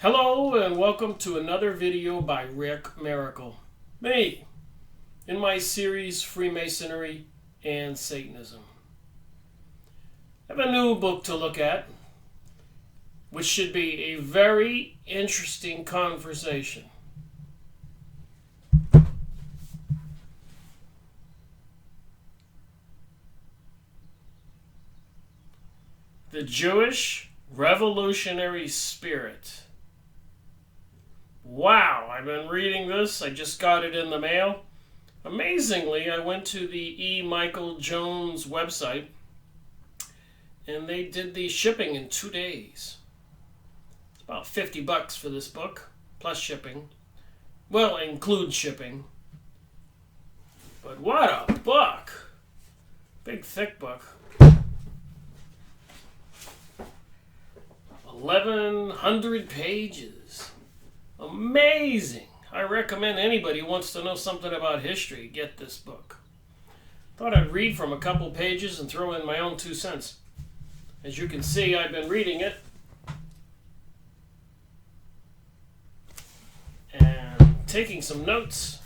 Hello and welcome to another video by Rick Miracle. Me, in my series Freemasonry and Satanism. I have a new book to look at, which should be a very interesting conversation. The Jewish Revolutionary Spirit. Wow, I've been reading this. I just got it in the mail. Amazingly, I went to the E. Michael Jones website and they did the shipping in 2 days. It's about $50 for this book, plus shipping. Well, it includes shipping. But what a book! Big, thick book. 1,100 pages. Amazing. I recommend anybody who wants to know something about history get this book. Thought I'd read from a couple pages and throw in my own 2 cents. As you can see, I've been reading it and taking some notes.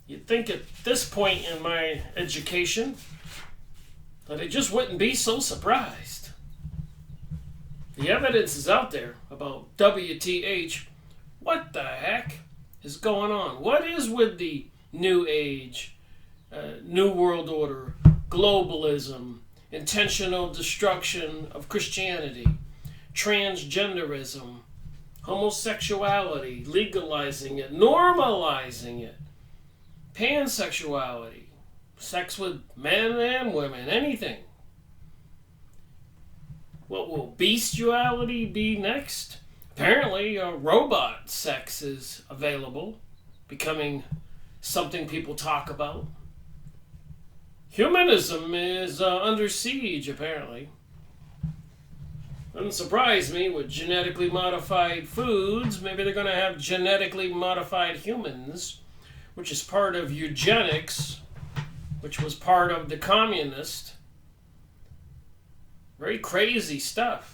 You'd think at this point in my education that I just wouldn't be so surprised. The evidence is out there about WTH. What the heck is going on? What is with the New Age, New World Order, globalism, intentional destruction of Christianity, transgenderism, homosexuality, legalizing it, normalizing it, pansexuality, sex with men and women, anything? What will bestiality be next? Apparently, robot sex is available, becoming something people talk about. Humanism is under siege, apparently. Doesn't surprise me with genetically modified foods. Maybe they're going to have genetically modified humans, which is part of eugenics, which was part of the communist. Very crazy stuff.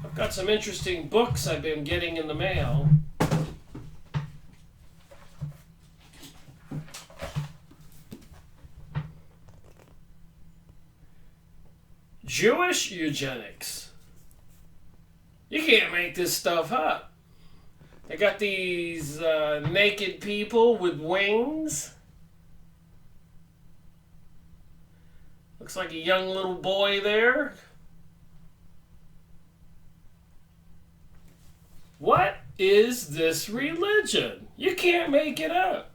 I've got some interesting books I've been getting in the mail. Jewish eugenics. You can't make this stuff up. They got these naked people with wings. Looks like a young little boy there. What is this religion? You can't make it up.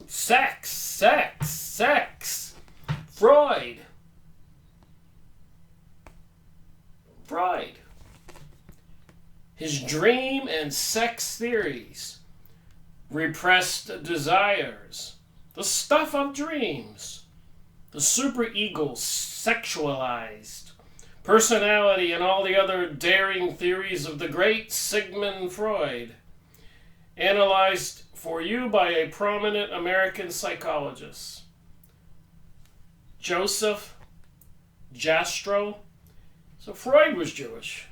Sex, sex, sex. Freud. His dream and sex theories. Repressed desires. The stuff of dreams. The superego sexualized. Personality and all the other daring theories of the great Sigmund Freud, analyzed for you by a prominent American psychologist, Joseph Jastrow. So Freud was Jewish.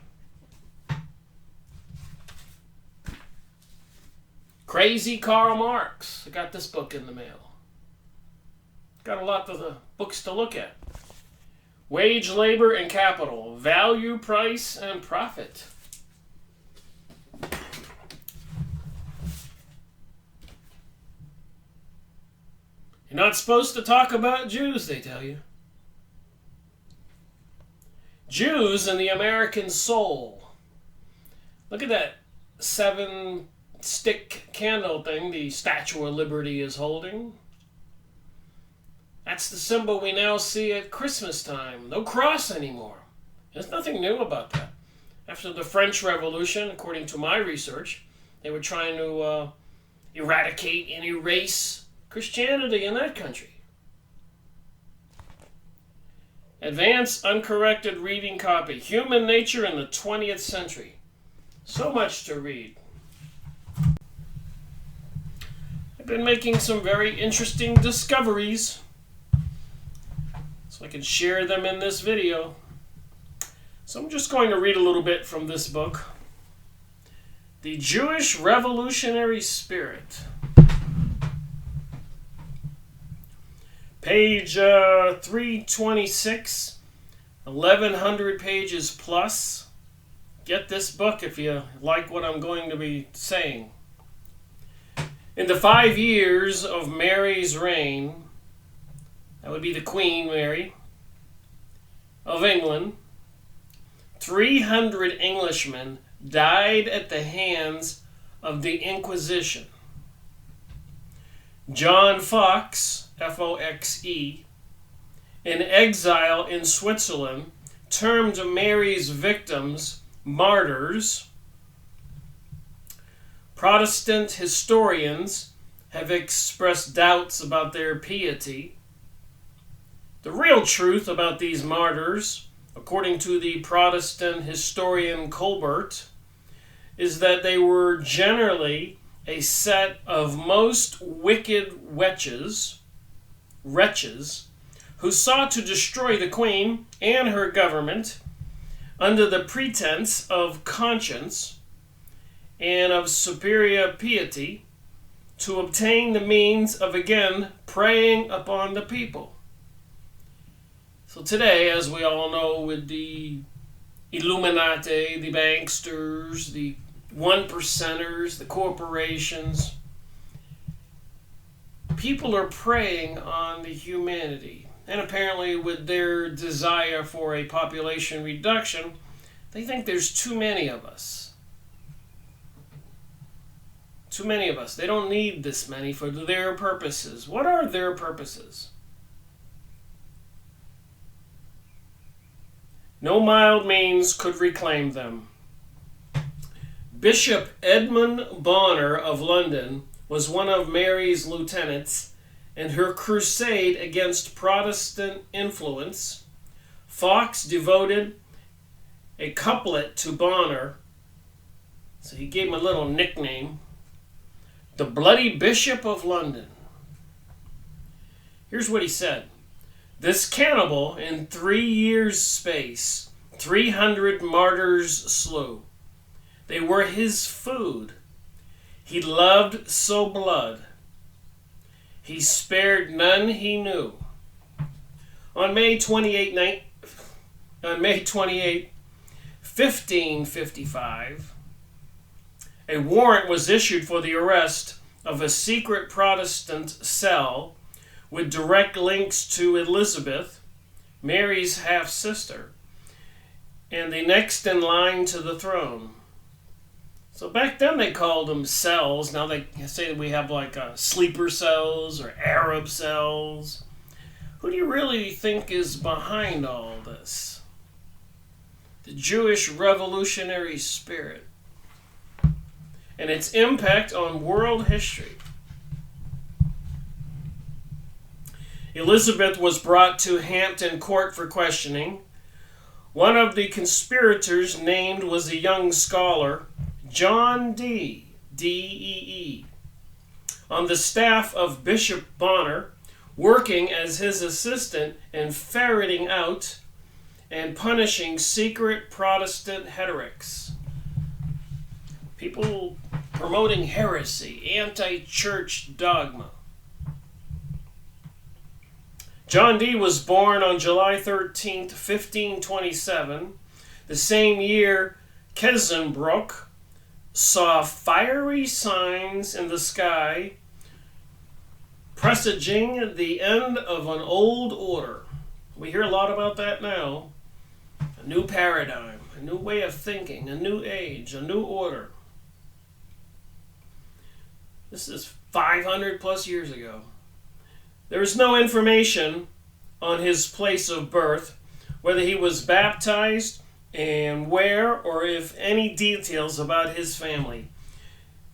Crazy Karl Marx. I got this book in the mail. Got a lot of the books to look at. Wage, labor, and capital. Value, price, and profit. You're not supposed to talk about Jews, they tell you. Jews and the American soul. Look at that 7-stick candle thing the Statue of Liberty is holding. That's the symbol we now see at Christmas time. No cross anymore. There's nothing new about that. After the French Revolution, according to my research, they were trying to eradicate and erase Christianity in that country. Advanced uncorrected reading copy. Human Nature in the 20th Century. So much to read. I've been making some very interesting discoveries, so I can share them in this video. So I'm just going to read a little bit from this book, The Jewish Revolutionary Spirit. Page 326, 1100 pages plus. Get this book if you like what I'm going to be saying. In the 5 years of Mary's reign, that would be the Queen Mary of England, 300 Englishmen died at the hands of the Inquisition. John Foxe, F-O-X-E, in exile in Switzerland, termed Mary's victims martyrs. Protestant historians have expressed doubts about their piety. The real truth about these martyrs, according to the Protestant historian Colbert, is that they were generally a set of most wicked wretches who sought to destroy the Queen and her government under the pretense of conscience and of superior piety to obtain the means of again preying upon the people. So today, as we all know, with the Illuminati, the banksters, the one-percenters, the corporations, people are preying on the humanity. And apparently with their desire for a population reduction, they think there's too many of us. Too many of us. They don't need this many for their purposes. What are their purposes? No mild means could reclaim them. Bishop Edmund Bonner of London was one of Mary's lieutenants, and her crusade against Protestant influence. Foxe devoted a couplet to Bonner, so he gave him a little nickname, the Bloody Bishop of London. Here's what he said. This cannibal, in 3 years' space, 300 martyrs slew. They were his food. He loved so blood. He spared none he knew. On May 28, 1555, a warrant was issued for the arrest of a secret Protestant cell with direct links to Elizabeth, Mary's half-sister, and the next in line to the throne. So back then they called them cells. Now they say we have like sleeper cells or Arab cells. Who do you really think is behind all this? The Jewish revolutionary spirit and its impact on world history. Elizabeth was brought to Hampton Court for questioning. One of the conspirators named was a young scholar, John Dee, D-E-E, on the staff of Bishop Bonner, working as his assistant in ferreting out and punishing secret Protestant heretics. People promoting heresy, anti-church dogma. John Dee was born on July 13th, 1527. The same year, Kesenbrook saw fiery signs in the sky presaging the end of an old order. We hear a lot about that now. A new paradigm, a new way of thinking, a new age, a new order. This is 500 plus years ago. There is no information on his place of birth, whether he was baptized and where, or if any details about his family.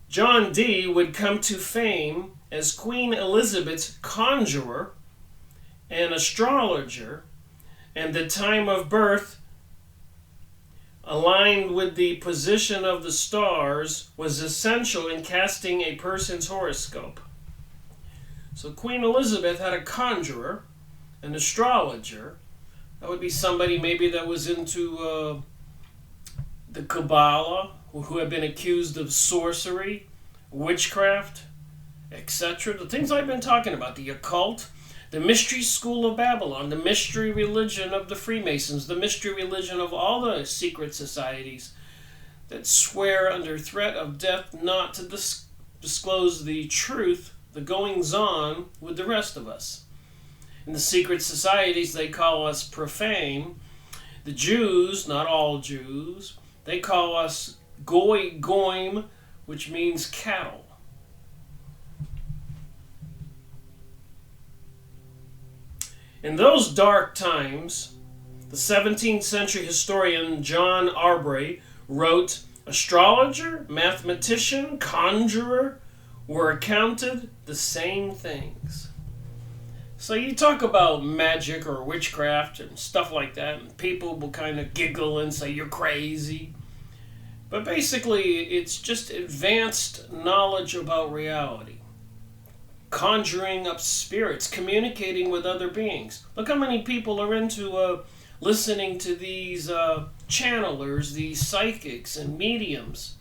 John Dee would come to fame as Queen Elizabeth's conjurer and astrologer, and the time of birth aligned with the position of the stars was essential in casting a person's horoscope. So Queen Elizabeth had a conjurer, an astrologer. That would be somebody maybe that was into the Kabbalah, who have been accused of sorcery, witchcraft, etc. The things I've been talking about, the occult, the mystery school of Babylon, the mystery religion of the Freemasons, the mystery religion of all the secret societies that swear under threat of death not to disclose the truth, the goings-on with the rest of us. In the secret societies, they call us profane. The Jews, not all Jews, they call us goy goim, which means cattle. In those dark times, the 17th century historian John Aubrey wrote, astrologer, mathematician, conjurer were accounted the same things. So you talk about magic or witchcraft and stuff like that, and people will kind of giggle and say you're crazy. But basically, it's just advanced knowledge about reality. Conjuring up spirits, communicating with other beings. Look how many people are into listening to these channelers, these psychics and mediums,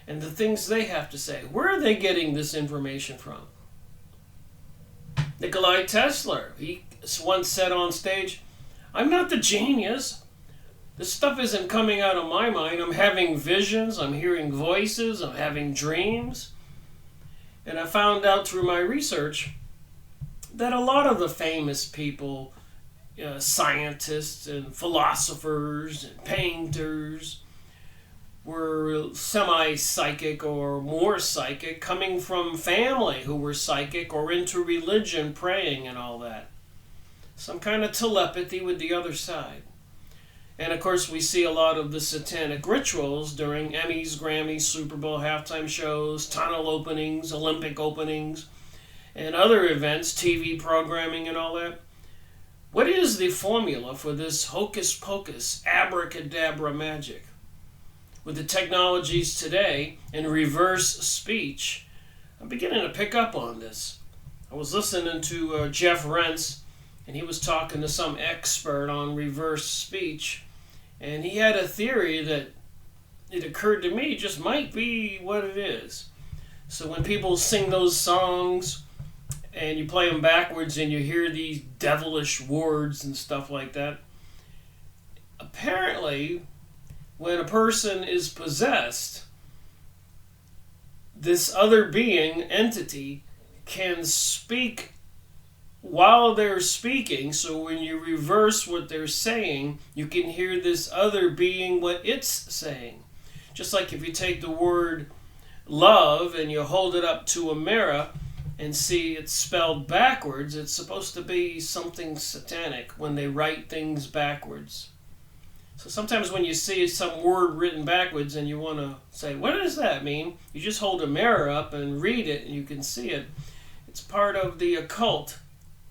and the things they have to say. Where are they getting this information from? Nikolai Tesla, he once said on stage, I'm not the genius. This stuff isn't coming out of my mind. I'm having visions, I'm hearing voices, I'm having dreams. And I found out through my research that a lot of the famous people, scientists and philosophers and painters, were semi-psychic or more psychic, coming from family who were psychic or into religion, praying and all that. Some kind of telepathy with the other side. And of course we see a lot of the satanic rituals during Emmys, Grammys, Super Bowl halftime shows, tunnel openings, Olympic openings, and other events, TV programming and all that. What is the formula for this hocus pocus, abracadabra magic? With the technologies today and reverse speech, I'm beginning to pick up on this. I was listening to Jeff Rentz, and he was talking to some expert on reverse speech, and he had a theory that it occurred to me just might be what it is. So when people sing those songs and you play them backwards and you hear these devilish words and stuff like that, apparently when a person is possessed, this other being, entity, can speak while they're speaking. So when you reverse what they're saying, you can hear this other being what it's saying. Just like if you take the word love and you hold it up to a mirror and see it's spelled backwards, it's supposed to be something satanic when they write things backwards. So sometimes when you see some word written backwards and you want to say, what does that mean? You just hold a mirror up and read it and you can see it. It's part of the occult.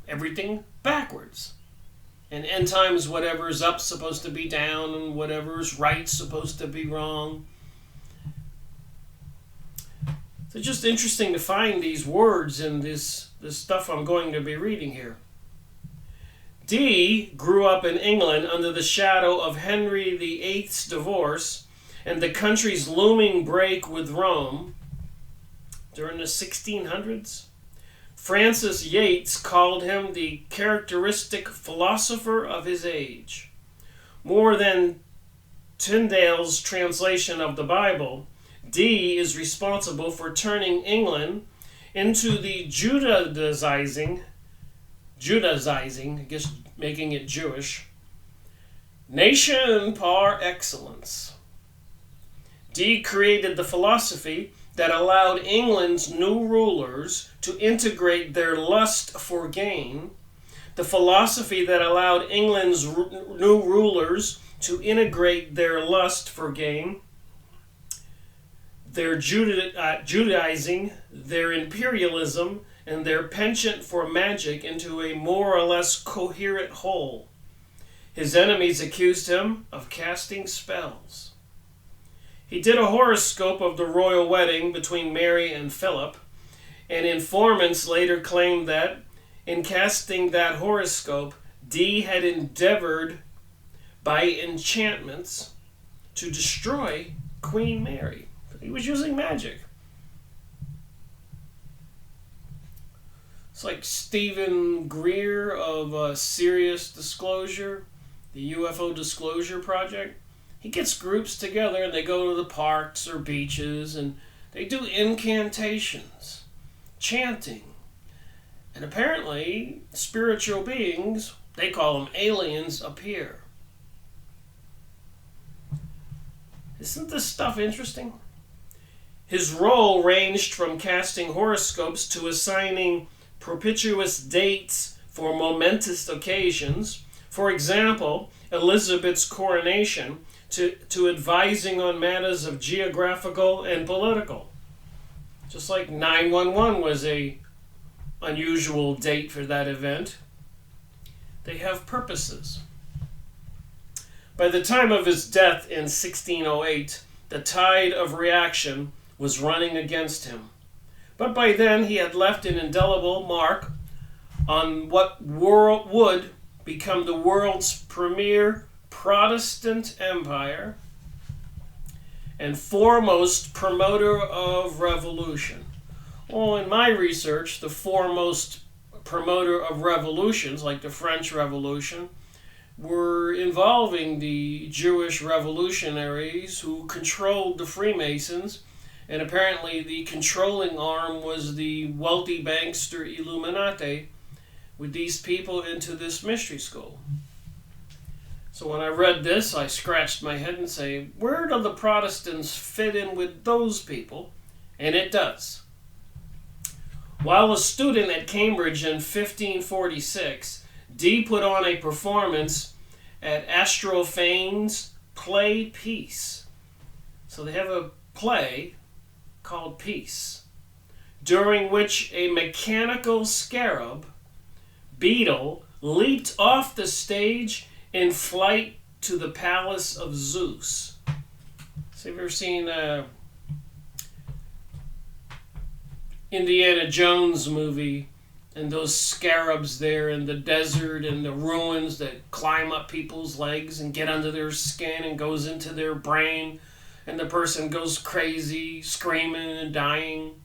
Everything backwards. And end times, whatever's up supposed to be down and whatever's right supposed to be wrong. So it's just interesting to find these words in this stuff I'm going to be reading here. Dee grew up in England under the shadow of Henry VIII's divorce and the country's looming break with Rome during the 1600s. Francis Yates called him the characteristic philosopher of his age. More than Tyndale's translation of the Bible, Dee is responsible for turning England into the Judaizing, I guess making it Jewish, nation par excellence. Dee created the philosophy that allowed England's new rulers to integrate their lust for gain, the philosophy that allowed England's new rulers to integrate their lust for gain, their Judaizing, their imperialism, and their penchant for magic into a more or less coherent whole. His enemies accused him of casting spells. He did a horoscope of the royal wedding between Mary and Philip, and informants later claimed that, in casting that horoscope, Dee had endeavored, by enchantments, to destroy Queen Mary. He was using magic. It's like Stephen Greer of Serious Disclosure, the UFO Disclosure Project. He gets groups together and they go to the parks or beaches and they do incantations, chanting. And apparently, spiritual beings, they call them aliens, appear. Isn't this stuff interesting? His role ranged from casting horoscopes to assigning propitious dates for momentous occasions. For example, Elizabeth's coronation, to advising on matters of geographical and political. Just like 9/11 was a unusual date for that event. They have purposes. By the time of his death in 1608, the tide of reaction was running against him. But by then he had left an indelible mark on what would become the world's premier Protestant empire and foremost promoter of revolution. Well, in my research, the foremost promoter of revolutions, like the French Revolution, were involving the Jewish revolutionaries who controlled the Freemasons, and apparently the controlling arm was the wealthy bankster Illuminati with these people into this mystery school. So when I read this, I scratched my head and say, where do the Protestants fit in with those people? And it does. While a student at Cambridge in 1546, Dee put on a performance at Astrophanes' play Peace. So they have a play called Peace, during which a mechanical scarab beetle leaped off the stage in flight to the palace of Zeus. So have you ever seen Indiana Jones movie and those scarabs there in the desert and the ruins that climb up people's legs and get under their skin and goes into their brain and the person goes crazy, screaming and dying?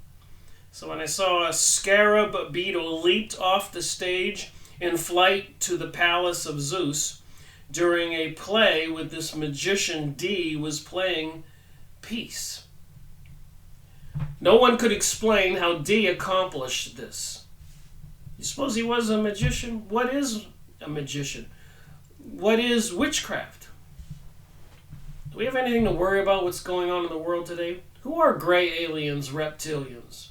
So when I saw a scarab beetle leaped off the stage in flight to the palace of Zeus during a play with this magician, Dee was playing Peace. No one could explain how Dee accomplished this. You suppose he was a magician? What is a magician? What is witchcraft? Do we have anything to worry about what's going on in the world today? Who are gray aliens, reptilians?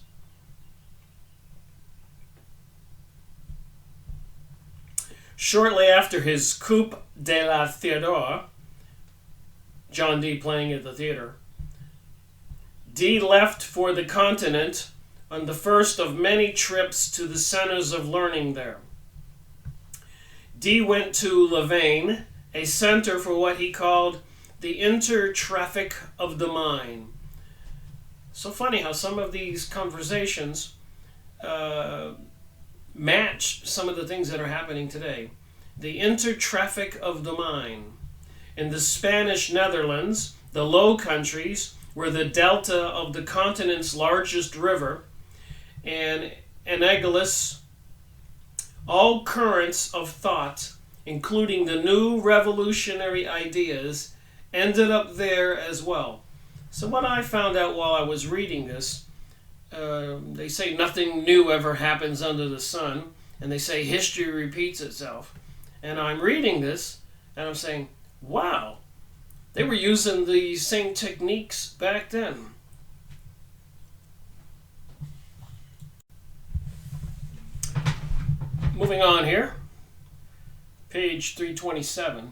Shortly after his coup de la Theodore, John Dee playing at the theater, Dee left for the continent on the first of many trips to the centers of learning there. Dee went to Louvain, a center for what he called the inter-traffic of the mind. So funny how some of these conversations match some of the things that are happening today. The inter-traffic of the mind. In the Spanish Netherlands, the Low Countries were the delta of the continent's largest river, and Annapolis, all currents of thought, including the new revolutionary ideas, ended up there as well. So what I found out while I was reading this, they say nothing new ever happens under the sun, and they say history repeats itself. And I'm reading this, and I'm saying, wow, they were using the same techniques back then. Moving on here, page 327.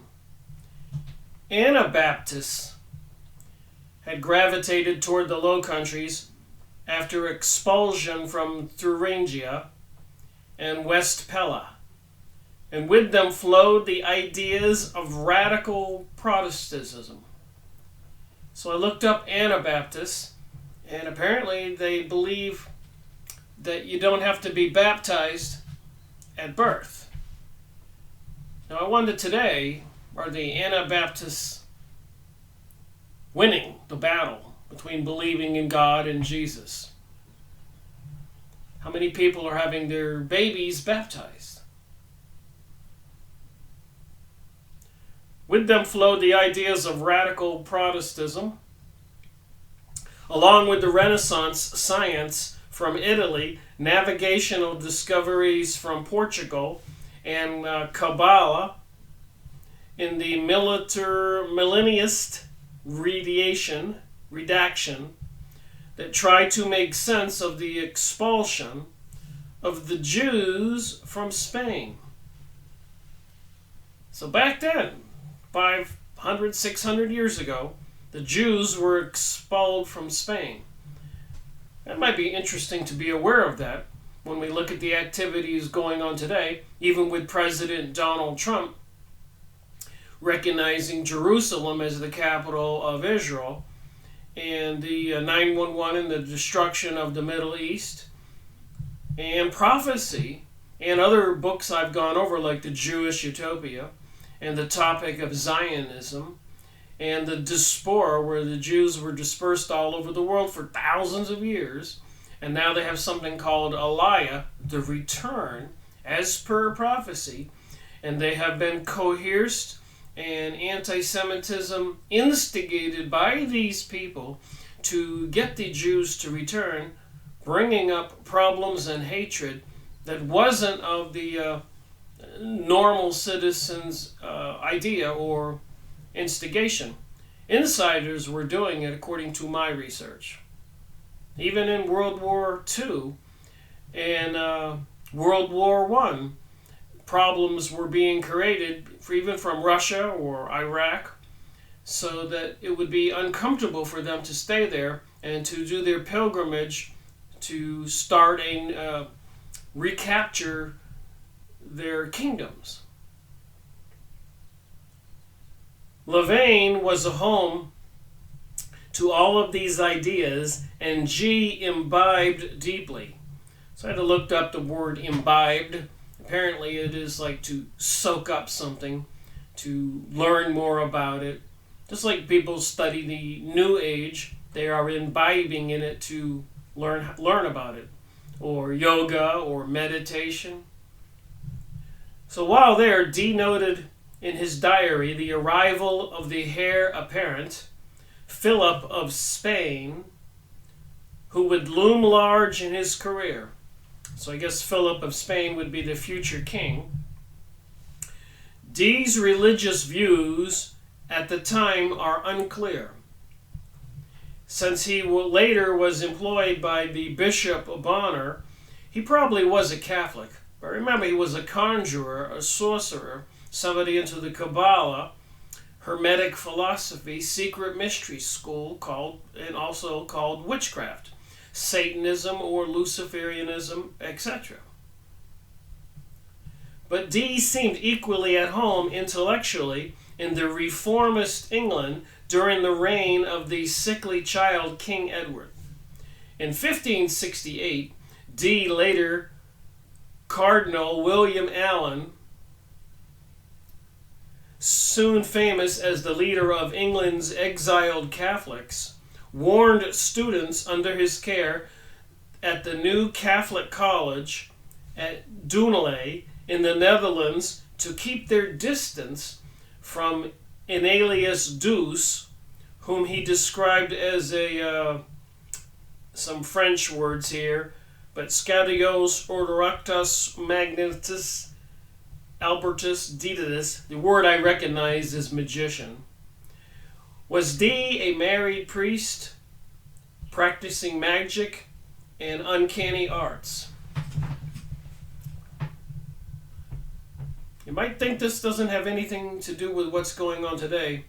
Anabaptists had gravitated toward the Low Countries after expulsion from Thuringia and West Pella, and with them flowed the ideas of radical Protestantism. So I looked up Anabaptists, and apparently they believe that you don't have to be baptized at birth. Now I wonder today, are the Anabaptists winning the battle between believing in God and Jesus? How many people are having their babies baptized? With them flowed the ideas of radical Protestantism, along with the Renaissance science from Italy, navigational discoveries from Portugal, and Kabbalah in the millennialist redaction that tried to make sense of the expulsion of the Jews from Spain. So back then, 500, 600 years ago, the Jews were expelled from Spain. It might be interesting to be aware of that when we look at the activities going on today, even with President Donald Trump recognizing Jerusalem as the capital of Israel, and the 911 and the destruction of the Middle East, and prophecy, and other books I've gone over like the Jewish Utopia, and the topic of Zionism, and the diaspora, where the Jews were dispersed all over the world for thousands of years, and now they have something called Aliyah, the return, as per prophecy, and they have been coerced and anti-Semitism instigated by these people to get the Jews to return, bringing up problems and hatred that wasn't of the normal citizens' idea or instigation. Insiders were doing it according to my research. Even in World War II and World War I, problems were being created even from Russia or Iraq, so that it would be uncomfortable for them to stay there and to do their pilgrimage to start and recapture their kingdoms. Louvain was a home to all of these ideas, and G imbibed deeply. So I had to look up the word imbibed. Apparently it is like to soak up something, to learn more about it. Just like people study the New Age, they are imbibing in it to learn about it. Or yoga or meditation. So while there, D noted in his diary the arrival of the heir apparent, Philip of Spain, who would loom large in his career. So I guess Philip of Spain would be the future king. D's religious views at the time are unclear. Since he later was employed by the Bishop of Bonner, he probably was a Catholic. But remember, he was a conjurer, a sorcerer, somebody into the Kabbalah, Hermetic philosophy, secret mystery school and also called witchcraft, Satanism or Luciferianism, etc. But Dee seemed equally at home intellectually in the reformist England during the reign of the sickly child King Edward. In 1568, Dee, later Cardinal William Allen, soon famous as the leader of England's exiled Catholics, warned students under his care at the new Catholic college at Dunelay in the Netherlands to keep their distance from Enalius Deus, whom he described as some French words here, but Scadios Orderactus Magnetus Albertus Didatus, the word I recognize is magician. Was Dee a married priest practicing magic and uncanny arts? You might think this doesn't have anything to do with what's going on today,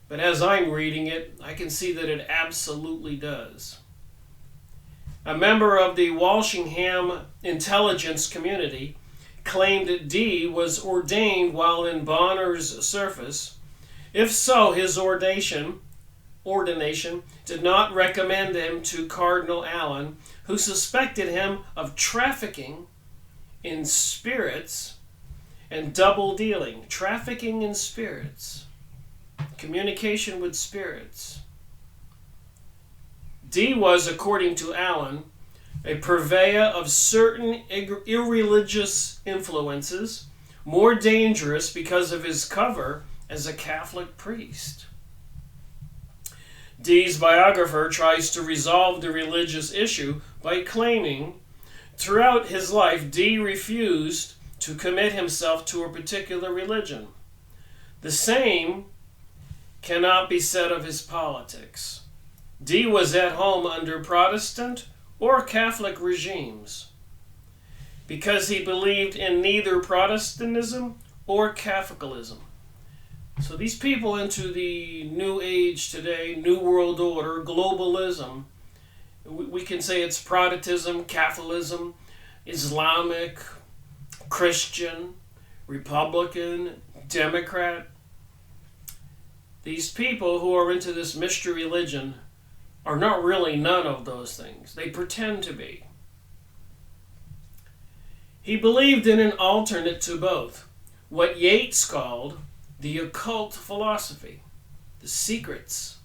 but as I'm reading it, I can see that it absolutely does. A member of the Walshingham intelligence community claimed that Dee was ordained while in Bonner's service. If so, his ordination did not recommend him to Cardinal Allen, who suspected him of trafficking in spirits and double dealing. Trafficking in spirits. Communication with spirits. D was, according to Allen, a purveyor of certain irreligious influences, more dangerous because of his cover as a Catholic priest. D's biographer tries to resolve the religious issue by claiming throughout his life D refused to commit himself to a particular religion. The same cannot be said of his politics. D was at home under Protestant or Catholic regimes because he believed in neither Protestantism or Catholicism. So these people into the New Age today, New World Order, globalism, we can say it's Protestantism, Catholicism, Islamic, Christian, Republican, Democrat. These people who are into this mystery religion are not really none of those things. They pretend to be. He believed in an alternate to both, what Yeats called the occult philosophy, the secrets,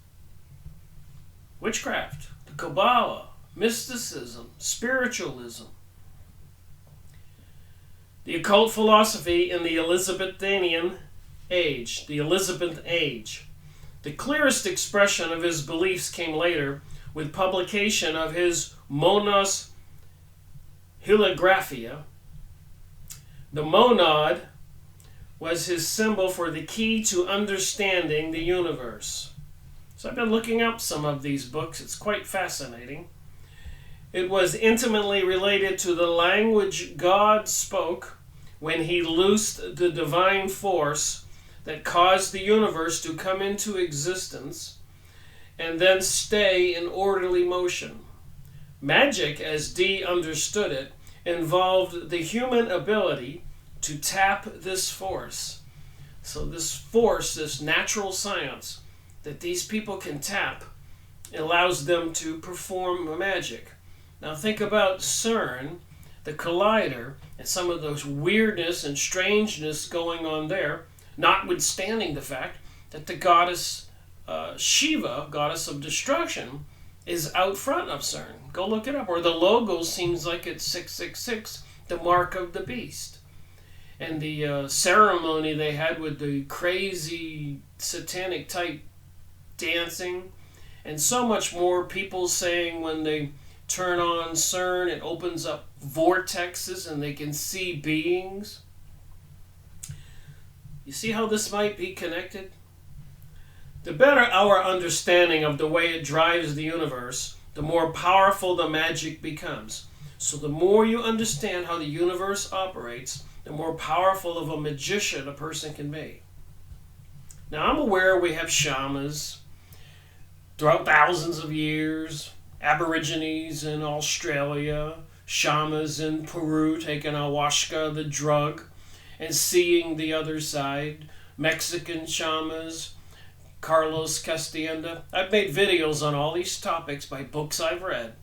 witchcraft, the Kabbalah, mysticism, spiritualism. The occult philosophy in the Elizabethan age, The clearest expression of his beliefs came later with publication of his Monos Hyliographia. The monad was his symbol for the key to understanding the universe. So I've been looking up some of these books. It's quite fascinating. It was intimately related to the language God spoke when he loosed the divine force that caused the universe to come into existence and then stay in orderly motion. Magic, as Dee understood it, involved the human ability to tap this force. So this force, this natural science that these people can tap, allows them to perform magic. Now think about CERN, the collider, and some of those weirdness and strangeness going on there, notwithstanding the fact that the goddess Shiva, goddess of destruction, is out front of CERN. Go look it up. Or the logo seems like it's 666, the mark of the beast. And the ceremony they had with the crazy satanic type dancing, and so much more. People saying when they turn on CERN, it opens up vortexes and they can see beings. You see how this might be connected? The better our understanding of the way it drives the universe, the more powerful the magic becomes. So the more you understand how the universe operates, the more powerful of a magician a person can be. Now I'm aware we have shamans throughout thousands of years, Aborigines in Australia, shamans in Peru taking ayahuasca, the drug, and seeing the other side, Mexican shamans, Carlos Castaneda. I've made videos on all these topics by books I've read.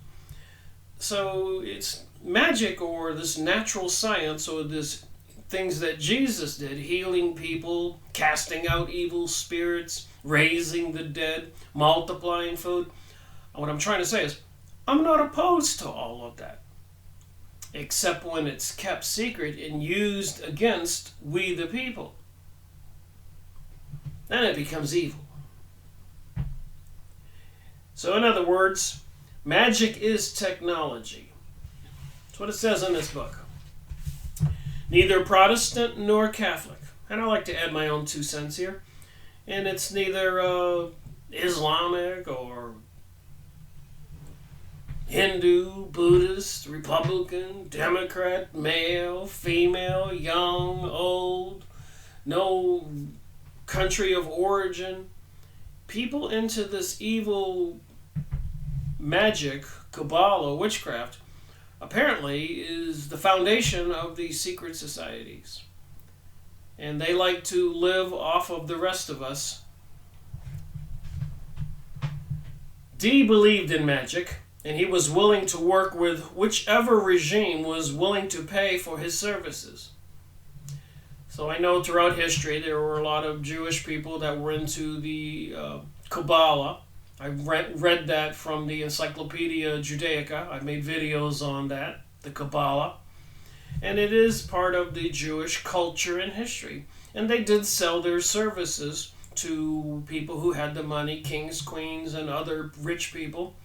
So it's magic or this natural science or this things that Jesus did, healing people, casting out evil spirits, raising the dead, multiplying food. What I'm trying to say is, I'm not opposed to all of that, except when it's kept secret and used against we the people. Then it becomes evil. So in other words, magic is technology. That's what it says in this book. Neither Protestant nor Catholic. And I like to add my own 2 cents here. And it's neither Islamic or Hindu, Buddhist, Republican, Democrat, male, female, young, old, no country of origin. People into this evil magic, Kabbalah, witchcraft, apparently is the foundation of these secret societies. And they like to live off of the rest of us. Dee believed in magic, and he was willing to work with whichever regime was willing to pay for his services. So I know throughout history there were a lot of Jewish people that were into the Kabbalah, I read that from the Encyclopedia Judaica. I made videos on that, the Kabbalah. And it is part of the Jewish culture and history. And they did sell their services to people who had the money, kings, queens, and other rich people.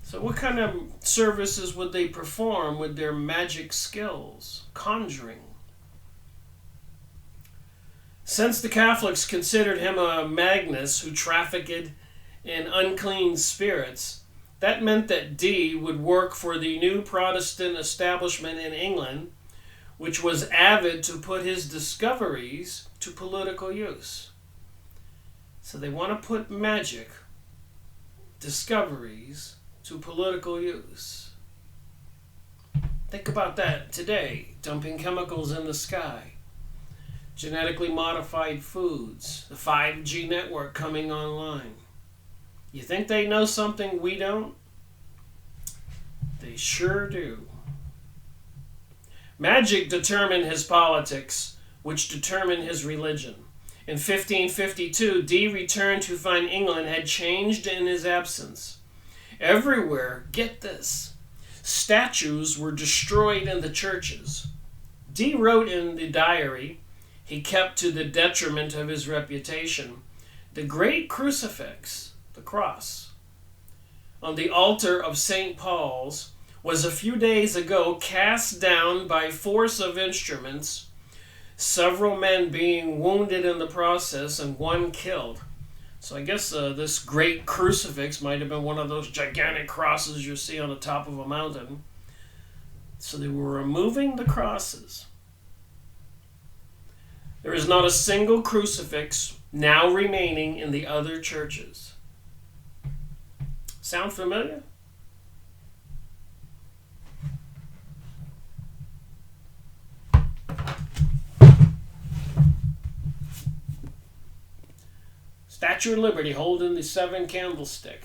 So what kind of services would they perform with their magic skills? Conjuring. Since the Catholics considered him a Magus who trafficked in unclean spirits, that meant that Dee would work for the new Protestant establishment in England, which was avid to put his discoveries to political use. So they want to put magic, discoveries, to political use. Think about that today, dumping chemicals in the sky, genetically modified foods, the 5G network coming online. You think they know something we don't? They sure do. Magic determined his politics, which determined his religion. In 1552, Dee returned to find England had changed in his absence. Everywhere, get this, statues were destroyed in the churches. Dee wrote in the diary he kept to the detriment of his reputation, the great crucifix, the cross, on the altar of St. Paul's was a few days ago cast down by force of instruments, several men being wounded in the process and one killed. So I guess this great crucifix might have been one of those gigantic crosses you see on the top of a mountain. So they were removing the crosses. There is not a single crucifix now remaining in the other churches. Sound familiar? Statue of Liberty holding the 7 candlestick.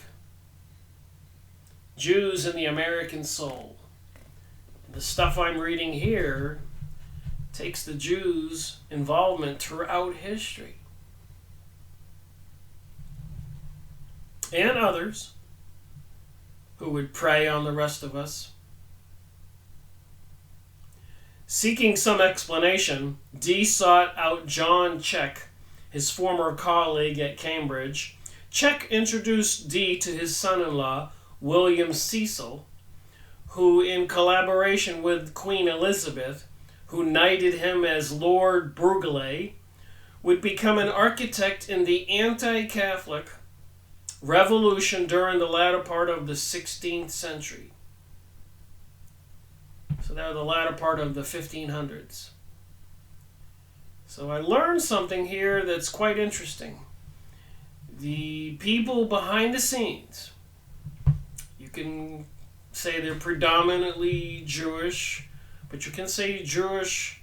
Jews in the American soul. And the stuff I'm reading here takes the Jews' involvement throughout history. And others who would prey on the rest of us. Seeking some explanation, Dee sought out John Check, his former colleague at Cambridge. Check introduced Dee to his son-in-law, William Cecil, who, in collaboration with Queen Elizabeth, who knighted him as Lord Burghley, would become an architect in the anti-Catholic revolution during the latter part of the 16th century. So that was the latter part of the 1500s. So I learned something here that's quite interesting. The people behind the scenes, you can say they're predominantly Jewish, but you can say Jewish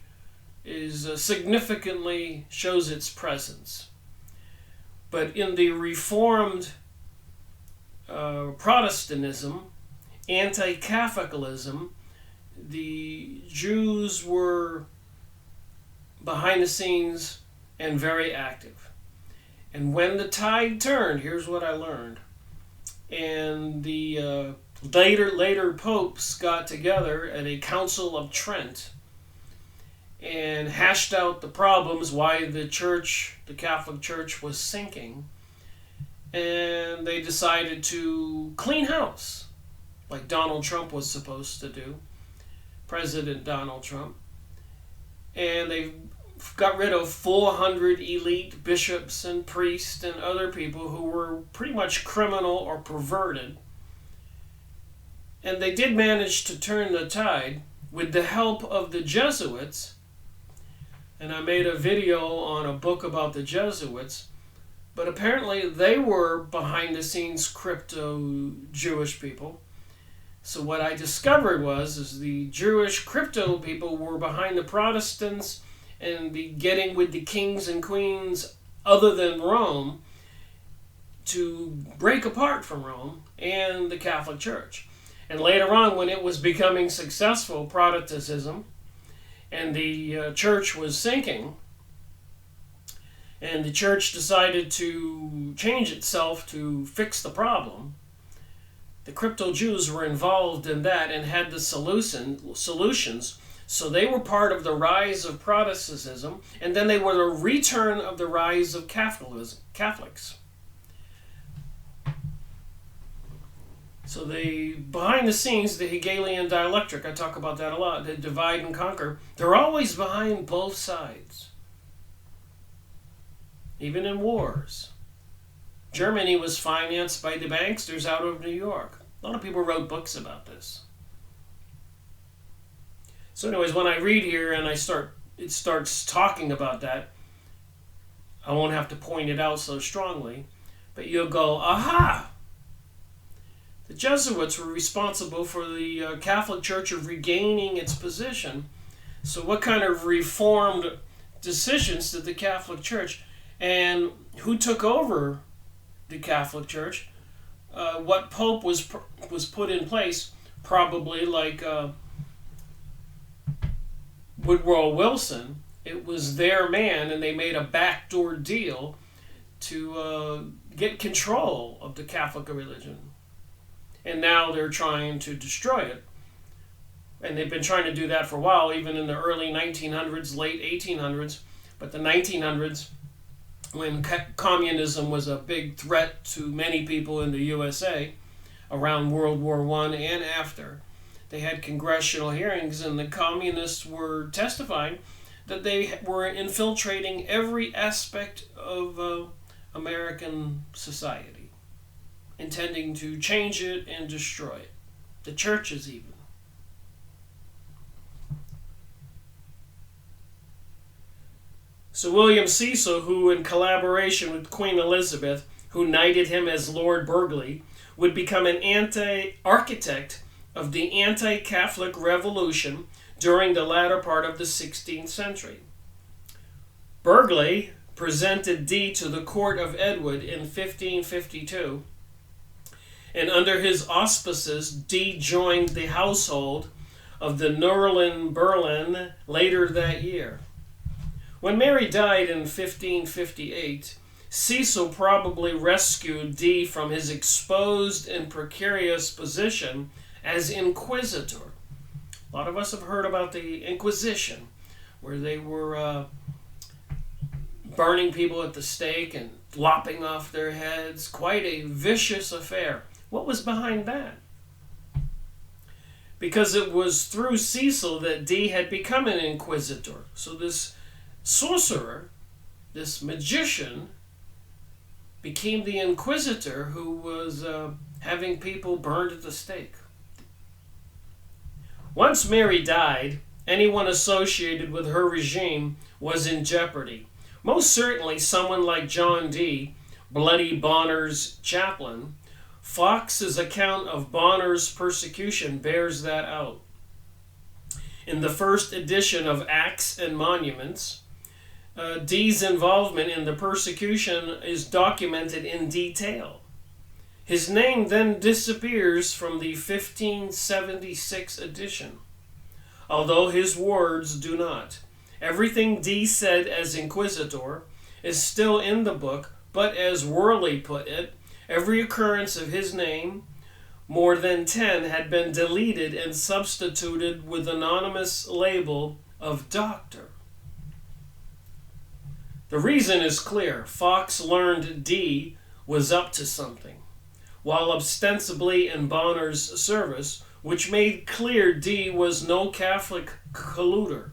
is significantly shows its presence. But in the Reformed Protestantism, anti-Catholicism, the Jews were behind the scenes and very active. And when the tide turned, here's what I learned. And the later popes got together at a Council of Trent and hashed out the problems why the church, the Catholic Church, was sinking. And they decided to clean house, like Donald Trump was supposed to do, President Donald Trump. And they got rid of 400 elite bishops and priests and other people who were pretty much criminal or perverted. And they did manage to turn the tide with the help of the Jesuits. And I made a video on a book about the Jesuits. But apparently they were behind the scenes crypto Jewish people. So what I discovered is the Jewish crypto people were behind the Protestants and the getting with the kings and queens other than Rome to break apart from Rome and the Catholic Church. And later on, when it was becoming successful, Protestantism, and the church was sinking, and the church decided to change itself to fix the problem. The crypto Jews were involved in that and had the solutions. So they were part of the rise of Protestantism, and then they were the return of the rise of Catholics. So behind the scenes, the Hegelian dialectic, I talk about that a lot, the divide and conquer, they're always behind both sides. Even in wars. Germany was financed by the banksters out of New York. A lot of people wrote books about this. So anyways, when I read here and it starts talking about that, I won't have to point it out so strongly, but you'll go, aha! The Jesuits were responsible for the Catholic Church of regaining its position. So what kind of reformed decisions did the Catholic Church, and who took over the Catholic Church? What pope was put in place? Probably like Woodrow Wilson. It was their man, and they made a backdoor deal to get control of the Catholic religion. And now they're trying to destroy it. And they've been trying to do that for a while, even in the early 1900s, late 1800s. But the 1900s, when communism was a big threat to many people in the USA around World War I and after, they had congressional hearings, and the communists were testifying that they were infiltrating every aspect of American society, intending to change it and destroy it. The churches even. So William Cecil, who in collaboration with Queen Elizabeth, who knighted him as Lord Burghley, would become an architect of the anti-Catholic revolution during the latter part of the 16th century. Burghley presented Dee to the court of Edward in 1552, and under his auspices, Dee joined the household of the Nuremberg later that year. When Mary died in 1558, Cecil probably rescued Dee from his exposed and precarious position as inquisitor. A lot of us have heard about the Inquisition, where they were burning people at the stake and lopping off their heads. Quite a vicious affair. What was behind that? Because it was through Cecil that Dee had become an inquisitor. So this sorcerer, this magician, became the inquisitor who was having people burned at the stake. Once Mary died, anyone associated with her regime was in jeopardy. Most certainly someone like John Dee, Bloody Bonner's chaplain. Fox's account of Bonner's persecution bears that out. In the first edition of Acts and Monuments, Dee's involvement in the persecution is documented in detail. His name then disappears from the 1576 edition, although his words do not. Everything Dee said as inquisitor is still in the book, but as Worley put it, every occurrence of his name, more than 10, had been deleted and substituted with anonymous label of doctor. The reason is clear. Fox learned Dee was up to something, while ostensibly in Bonner's service, which made clear Dee was no Catholic colluder.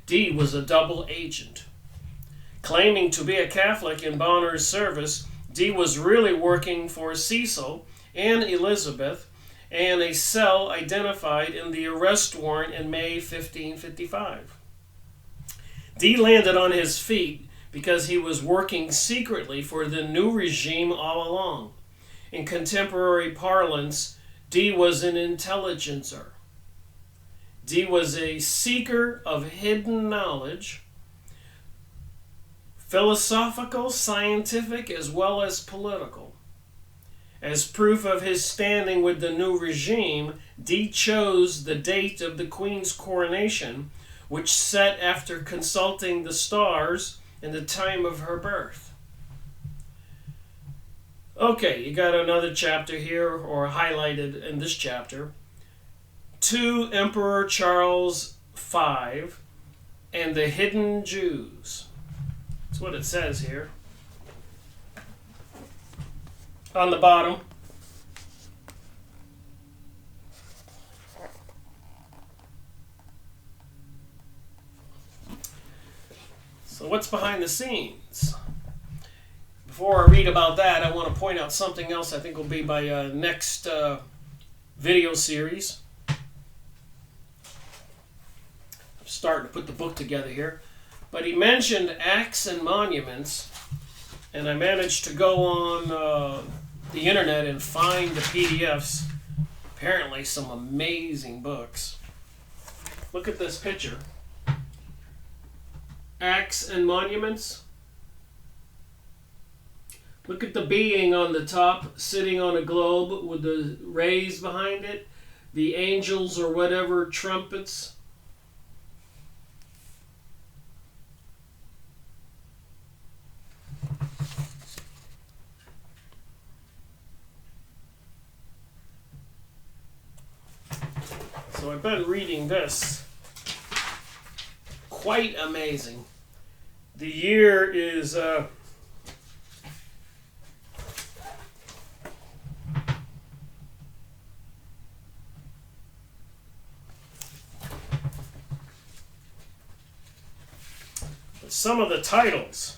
Dee was a double agent. Claiming to be a Catholic in Bonner's service, Dee was really working for Cecil and Elizabeth, and a cell identified in the arrest warrant in May 1555. Dee landed on his feet because he was working secretly for the new regime all along. In contemporary parlance, Dee was an intelligencer. Dee was a seeker of hidden knowledge, philosophical, scientific, as well as political. As proof of his standing with the new regime, Dee chose the date of the Queen's coronation, which set after consulting the stars and the time of her birth. Okay, you got another chapter here, or highlighted in this chapter. 2 Emperor Charles V and the Hidden Jews. That's what it says here. On the bottom. So what's behind the scenes? Before I read about that, I want to point out something else I think will be my next video series. I'm starting to put the book together here. But he mentioned acts and monuments, and I managed to go on the internet and find the PDFs. Apparently some amazing books. Look at this picture. Acts and monuments. Look at the being on the top, sitting on a globe with the rays behind it, the angels or whatever trumpets. So I've been reading this. Quite amazing. The year is some of the titles.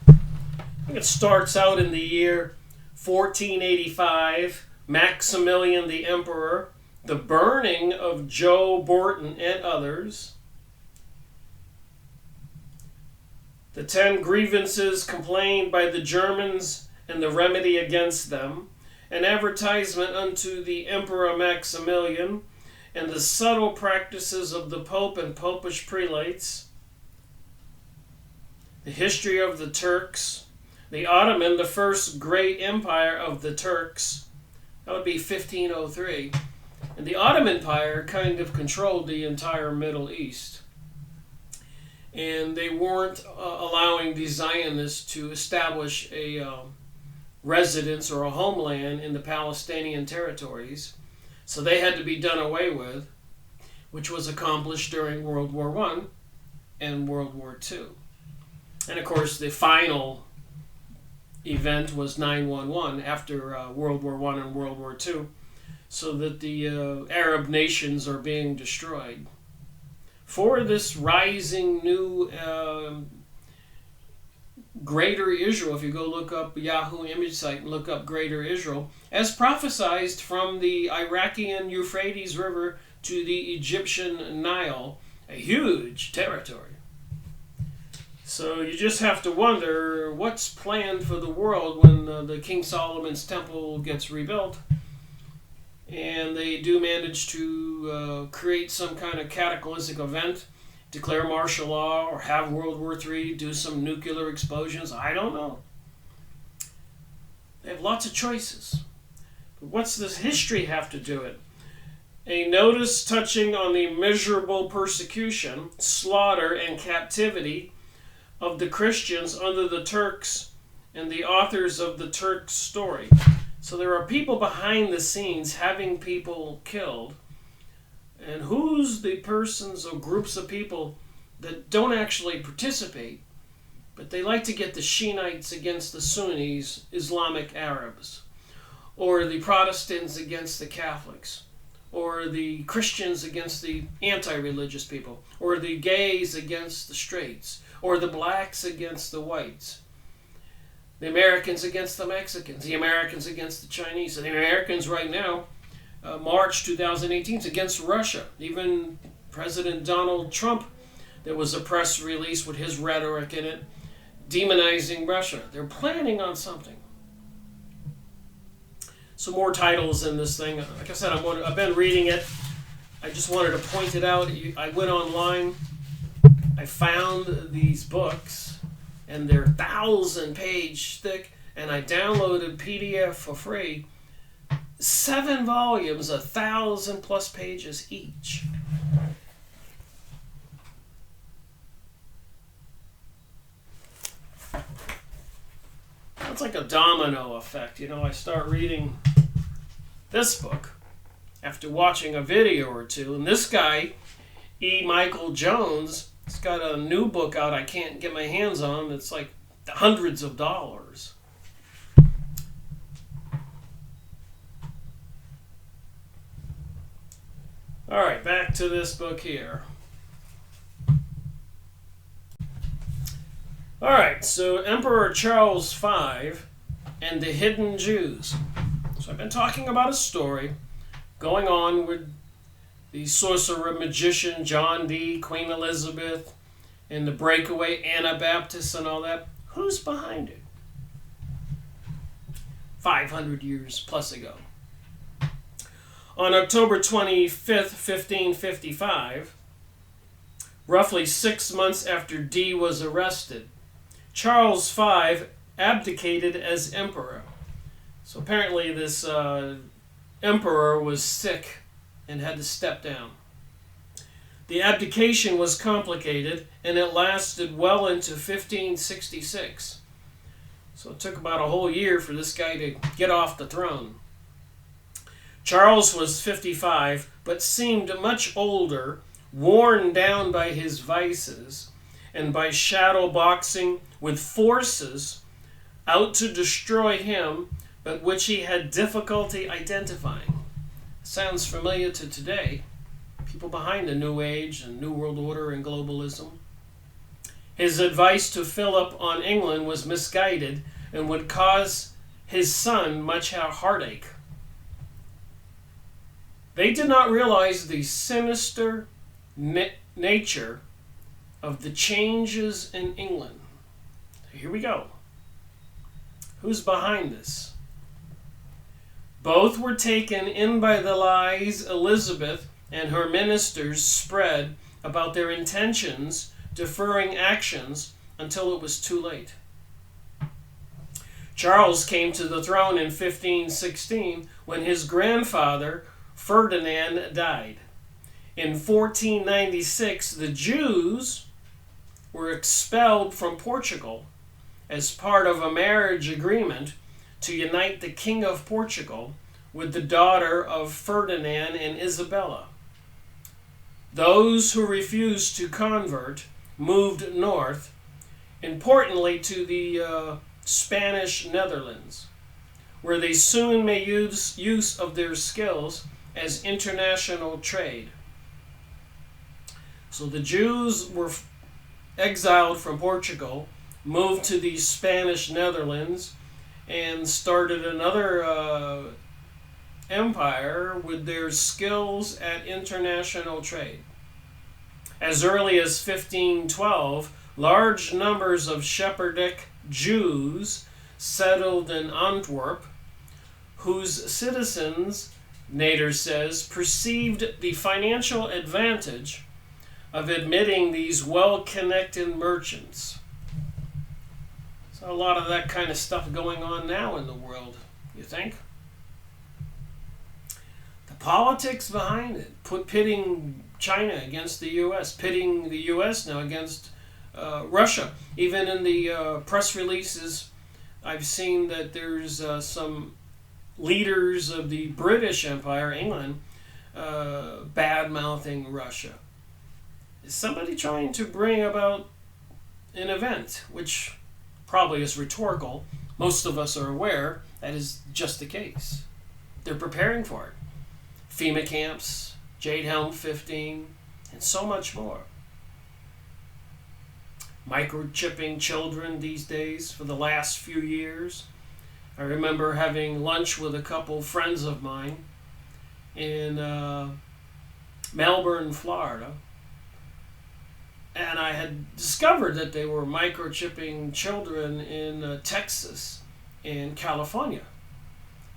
I think it starts out in the year 1485, Maximilian the Emperor, the burning of Joe Borton and others, the 10 grievances complained by the Germans and the remedy against them, an advertisement unto the Emperor Maximilian, and the subtle practices of the Pope and Popish prelates, the history of the Turks, the Ottoman, the first great empire of the Turks. That would be 1503. And the Ottoman Empire kind of controlled the entire Middle East. And they weren't allowing the Zionists to establish a residence or a homeland in the Palestinian territories. So they had to be done away with, which was accomplished during World War I and World War II. And of course, the final event was 9/11 after World War I and World War II, so that the Arab nations are being destroyed. For this rising new Greater Israel, if you go look up Yahoo image site and look up Greater Israel, as prophesied from the Iraqian Euphrates River to the Egyptian Nile, a huge territory. So you just have to wonder what's planned for the world when the King Solomon's temple gets rebuilt. And they do manage to create some kind of cataclysmic event, declare martial law, or have World War III, do some nuclear explosions. I don't know. They have lots of choices. But what's this history have to do it? A notice touching on the miserable persecution, slaughter, and captivity of the Christians under the Turks and the authors of the Turks story. So there are people behind the scenes having people killed. And who's the persons or groups of people that don't actually participate, but they like to get the Shiites against the Sunnis, Islamic Arabs, or the Protestants against the Catholics, or the Christians against the anti-religious people, or the gays against the straights, or the blacks against the whites, the Americans against the Mexicans, the Americans against the Chinese, and the Americans right now, March 2018, is against Russia. Even President Donald Trump, there was a press release with his rhetoric in it, demonizing Russia. They're planning on something. Some more titles in this thing. Like I said, I've been reading it. I just wanted to point it out. I went online. I found these books, and they're 1,000-page thick, and I downloaded PDF for free. 7 volumes, 1,000+ pages each. like a domino effect. You know, I start reading this book after watching a video or two, and this guy, E. Michael Jones, has got a new book out I can't get my hands on. It's like hundreds of dollars. All right, back to this book here. All right, so Emperor Charles V and the Hidden Jews. So I've been talking about a story going on with the sorcerer magician John Dee, Queen Elizabeth, and the breakaway Anabaptists and all that. Who's behind it? 500 years plus ago. On October 25th, 1555, roughly 6 months after Dee was arrested, Charles V abdicated as emperor. So apparently this emperor was sick and had to step down. The abdication was complicated, and it lasted well into 1566. So it took about a whole year for this guy to get off the throne. Charles was 55, but seemed much older, worn down by his vices, and by shadow boxing with forces out to destroy him, but which he had difficulty identifying. Sounds familiar to today. People behind the New Age and New World Order and globalism. His advice to Philip on England was misguided and would cause his son much heartache. They did not realize the sinister nature of the changes in England. Here we go. Who's behind this? Both were taken in by the lies Elizabeth and her ministers spread about their intentions, deferring actions until it was too late. Charles came to the throne in 1516 when his grandfather Ferdinand died. In 1496, the Jews were expelled from Portugal as part of a marriage agreement to unite the King of Portugal with the daughter of Ferdinand and Isabella. Those who refused to convert moved north, importantly to the Spanish Netherlands, where they soon made use of their skills as international trade. So the Jews were exiled from Portugal, moved to the Spanish Netherlands, and started another empire with their skills at international trade. As early as 1512, large numbers of Sephardic Jews settled in Antwerp, whose citizens, Nader says, perceived the financial advantage of admitting these well-connected merchants. So a lot of that kind of stuff going on now in the world, you think? The politics behind it, pitting China against the U.S., pitting the U.S. now against Russia. Even in the press releases, I've seen that there's some leaders of the British Empire, England, bad-mouthing Russia. Is somebody trying to bring about an event, which probably is rhetorical? Most of us are aware that is just the case. They're preparing for it. FEMA camps, Jade Helm 15, and so much more. Microchipping children these days for the last few years. I remember having lunch with a couple friends of mine in Melbourne, Florida, and I had discovered that they were microchipping children in Texas and California.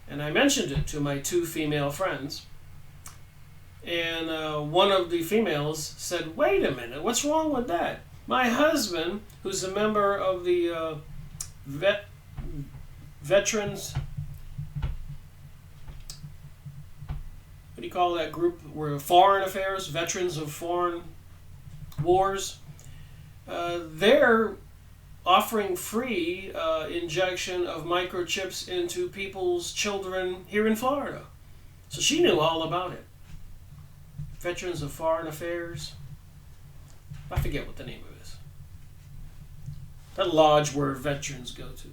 And I mentioned it to my two female friends, and one of the females said, "Wait a minute, what's wrong with that? My husband, who's a member of the veterans, what do you call that group? We're Foreign Affairs, Veterans of Foreign Wars. Their offering free injection of microchips into people's children here in Florida. So she knew all about it. Veterans of Foreign Affairs. I forget what the name of it is. That lodge where veterans go to.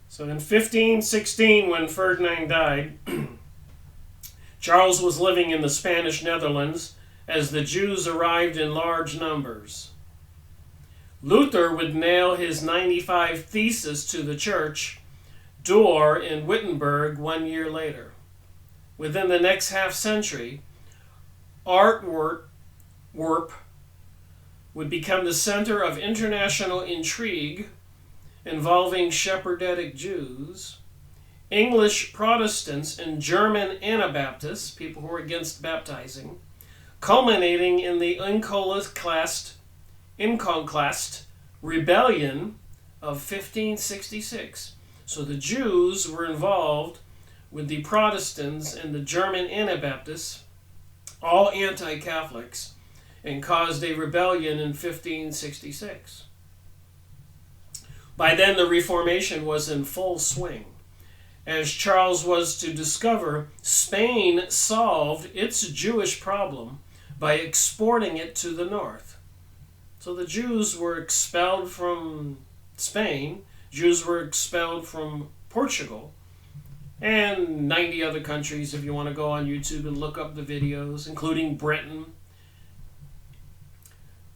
So in 1516, when Ferdinand died, Charles was living in the Spanish Netherlands as the Jews arrived in large numbers. Luther would nail his 95 Theses to the church door in Wittenberg 1 year later. Within the next half century, Antwerp would become the center of international intrigue involving Sephardic Jews, English Protestants, and German Anabaptists, people who were against baptizing, culminating in the Iconoclast rebellion of 1566. So the Jews were involved with the Protestants and the German Anabaptists, all anti-Catholics, and caused a rebellion in 1566. By then, the Reformation was in full swing. As Charles was to discover, Spain solved its Jewish problem by exporting it to the north. So the Jews were expelled from Spain, Jews were expelled from Portugal, and 90 other countries if you want to go on YouTube and look up the videos, including Britain.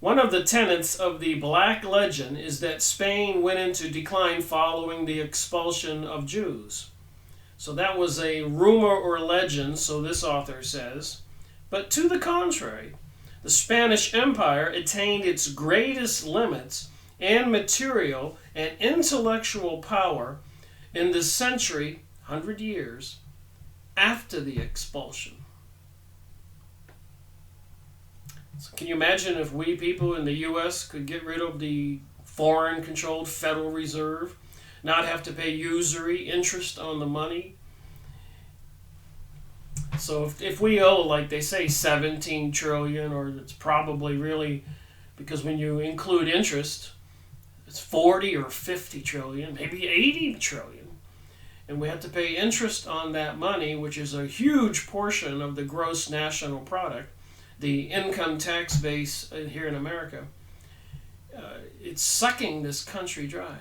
One of the tenets of the Black Legend is that Spain went into decline following the expulsion of Jews. So that was a rumor or legend, so this author says. But to the contrary, the Spanish Empire attained its greatest limits and material and intellectual power in the century, 100 years, after the expulsion. So can you imagine if we people in the U.S. could get rid of the foreign-controlled Federal Reserve, not have to pay usury interest on the money? So if we owe, like they say, 17 trillion, or it's probably really, because when you include interest, it's 40 or 50 trillion, maybe 80 trillion. And we have to pay interest on that money, which is a huge portion of the gross national product, the income tax base here in America. It's sucking this country dry.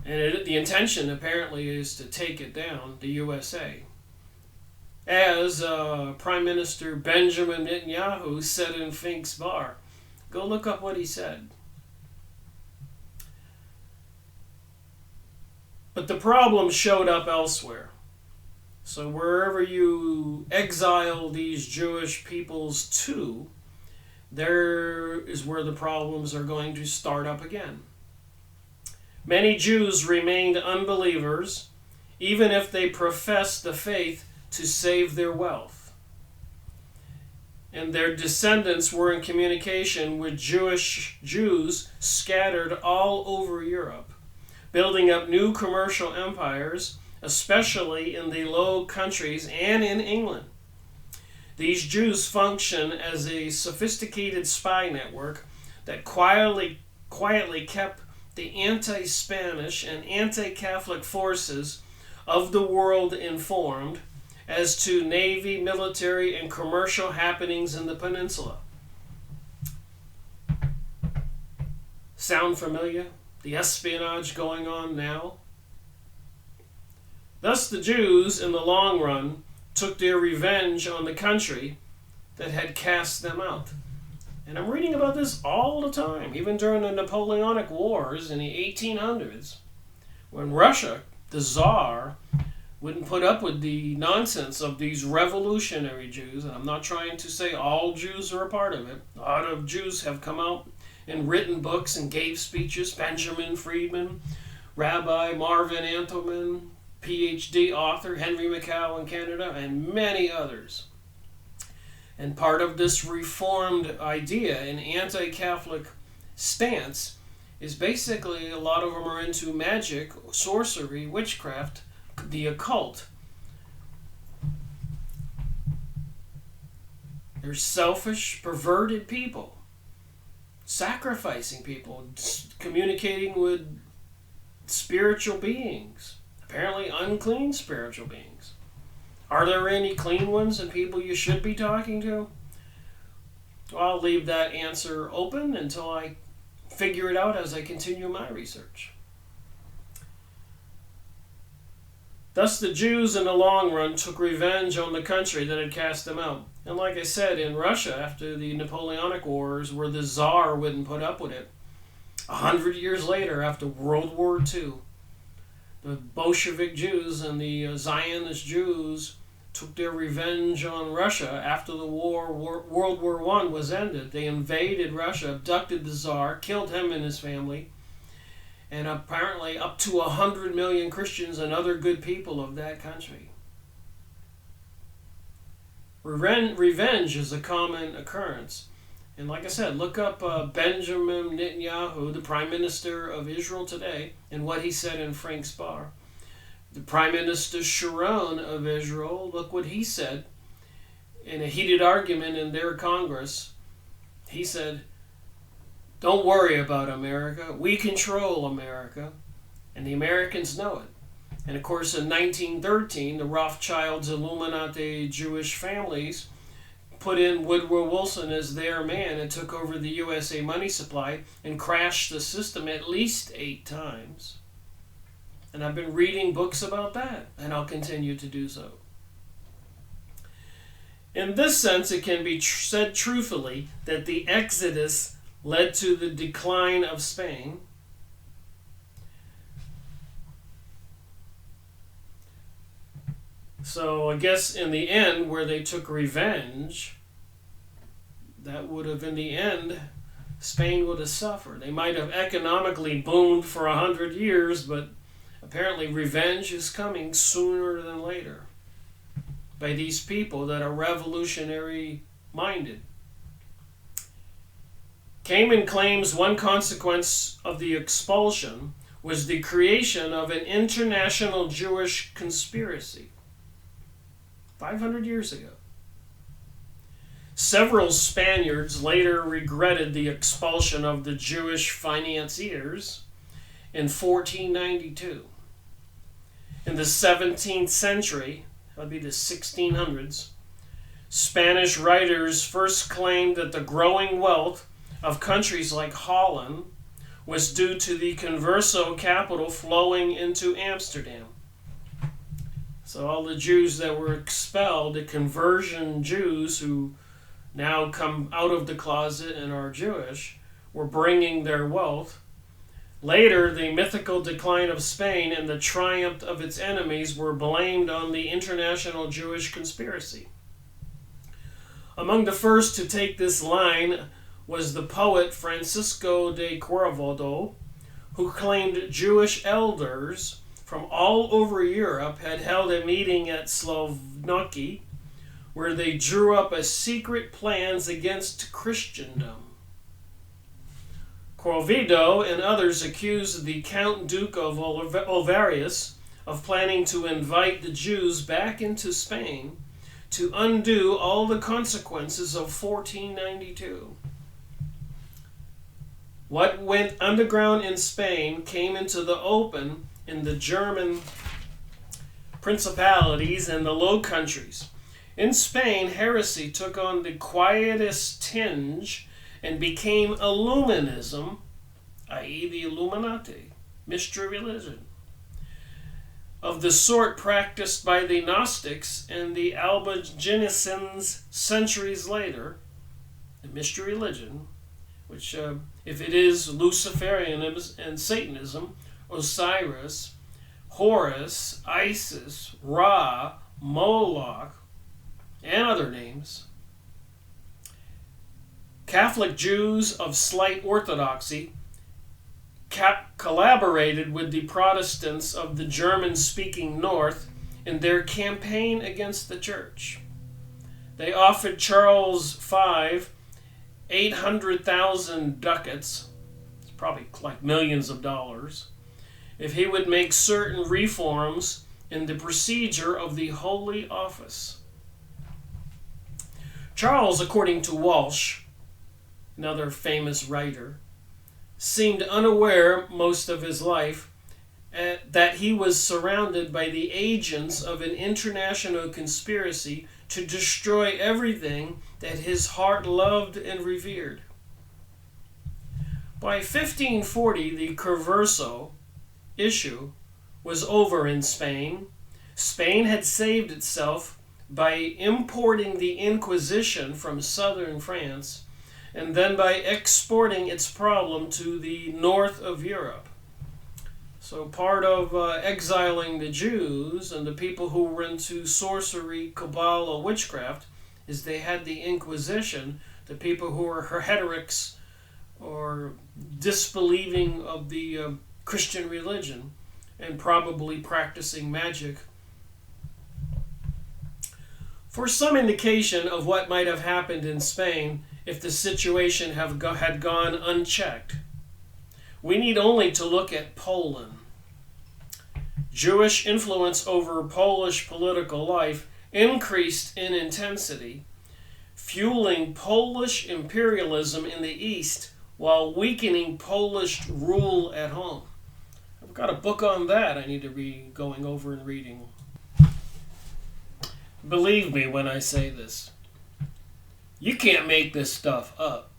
And the intention apparently is to take it down, the USA. As Prime Minister Benjamin Netanyahu said in Fink's Bar. Go look up what he said. But the problem showed up elsewhere. So wherever you exile these Jewish peoples to, there is where the problems are going to start up again. Many Jews remained unbelievers, even if they professed the faith to save their wealth. And their descendants were in communication with Jews scattered all over Europe, building up new commercial empires, especially in the Low Countries and in England. These Jews function as a sophisticated spy network that quietly kept the anti-Spanish and anti-Catholic forces of the world informed as to Navy, military, and commercial happenings in the peninsula. Sound familiar? The espionage going on now? Thus the Jews, in the long run, took their revenge on the country that had cast them out. And I'm reading about this all the time, even during the Napoleonic Wars in the 1800s, when Russia, the Tsar, wouldn't put up with the nonsense of these revolutionary Jews. And I'm not trying to say all Jews are a part of it. A lot of Jews have come out and written books and gave speeches. Benjamin Friedman, Rabbi Marvin Antelman, PhD author Henry McCow in Canada, and many others. And part of this reformed idea and anti-Catholic stance is basically a lot of them are into magic, sorcery, witchcraft, the occult. They're selfish, perverted people, sacrificing people, communicating with spiritual beings, apparently unclean spiritual beings. Are there any clean ones and people you should be talking to? Well, I'll leave that answer open until I figure it out as I continue my research. Thus the Jews in the long run took revenge on the country that had cast them out. And like I said, in Russia, after the Napoleonic Wars, where the Tsar wouldn't put up with it, 100 years later, after World War II, the Bolshevik Jews and the Zionist Jews took their revenge on Russia after the World War I was ended. They invaded Russia, abducted the Tsar, killed him and his family, and apparently up to 100 million Christians and other good people of that country. Revenge is a common occurrence. And like I said, look up Benjamin Netanyahu, the Prime Minister of Israel today, and what he said in Frank's Bar. The Prime Minister Sharon of Israel, look what he said in a heated argument in their Congress. He said, "Don't worry about America. We control America, and the Americans know it." And of course, in 1913, the Rothschilds, Illuminati Jewish families put in Woodrow Wilson as their man and took over the USA money supply and crashed the system at least 8 times. And I've been reading books about that, and I'll continue to do so. In this sense, it can be said truthfully that the Exodus led to the decline of Spain. So I guess in the end, where they took revenge, that would have, in the end, Spain would have suffered. They might have economically boomed for 100 years, but apparently revenge is coming sooner than later by these people that are revolutionary minded. Kamen claims one consequence of the expulsion was the creation of an international Jewish conspiracy 500 years ago. Several Spaniards later regretted the expulsion of the Jewish financiers in 1492. In the 17th century, that would be the 1600s, Spanish writers first claimed that the growing wealth of countries like Holland was due to the converso capital flowing into Amsterdam. So all the Jews that were expelled, the conversion Jews who now come out of the closet and are Jewish, were bringing their wealth. Later, the mythical decline of Spain and the triumph of its enemies were blamed on the international Jewish conspiracy. Among the first to take this line was the poet Francisco de Quevedo, who claimed Jewish elders from all over Europe had held a meeting at Slovnoki where they drew up a secret plans against Christendom. Quevedo and others accused the Count Duke of Olvarius of planning to invite the Jews back into Spain to undo all the consequences of 1492. What went underground in Spain came into the open in the German principalities and the Low Countries. In Spain, heresy took on the quietist tinge and became Illuminism, i.e. the Illuminati, mystery religion, of the sort practiced by the Gnostics and the Albigensians centuries later, the mystery religion, which, if it is Luciferianism and Satanism, Osiris, Horus, Isis, Ra, Moloch, and other names. Catholic Jews of slight orthodoxy collaborated with the Protestants of the German-speaking North in their campaign against the Church. They offered Charles V 800,000 ducats, probably like millions of dollars, if he would make certain reforms in the procedure of the Holy Office. Charles, according to Walsh, another famous writer, seemed unaware most of his life that he was surrounded by the agents of an international conspiracy to destroy everything that his heart loved and revered. By 1540, the Converso issue was over in Spain. Spain had saved itself by importing the Inquisition from southern France and then by exporting its problem to the north of Europe. So part of exiling the Jews and the people who were into sorcery, Kabbalah, witchcraft, is they had the Inquisition, the people who were heretics or disbelieving of the Christian religion and probably practicing magic. For some indication of what might have happened in Spain if the situation had gone unchecked, we need only to look at Poland. Jewish influence over Polish political life increased in intensity, fueling Polish imperialism in the East while weakening Polish rule at home. I've got a book on that I need to be going over and reading. Believe me when I say this. You can't make this stuff up.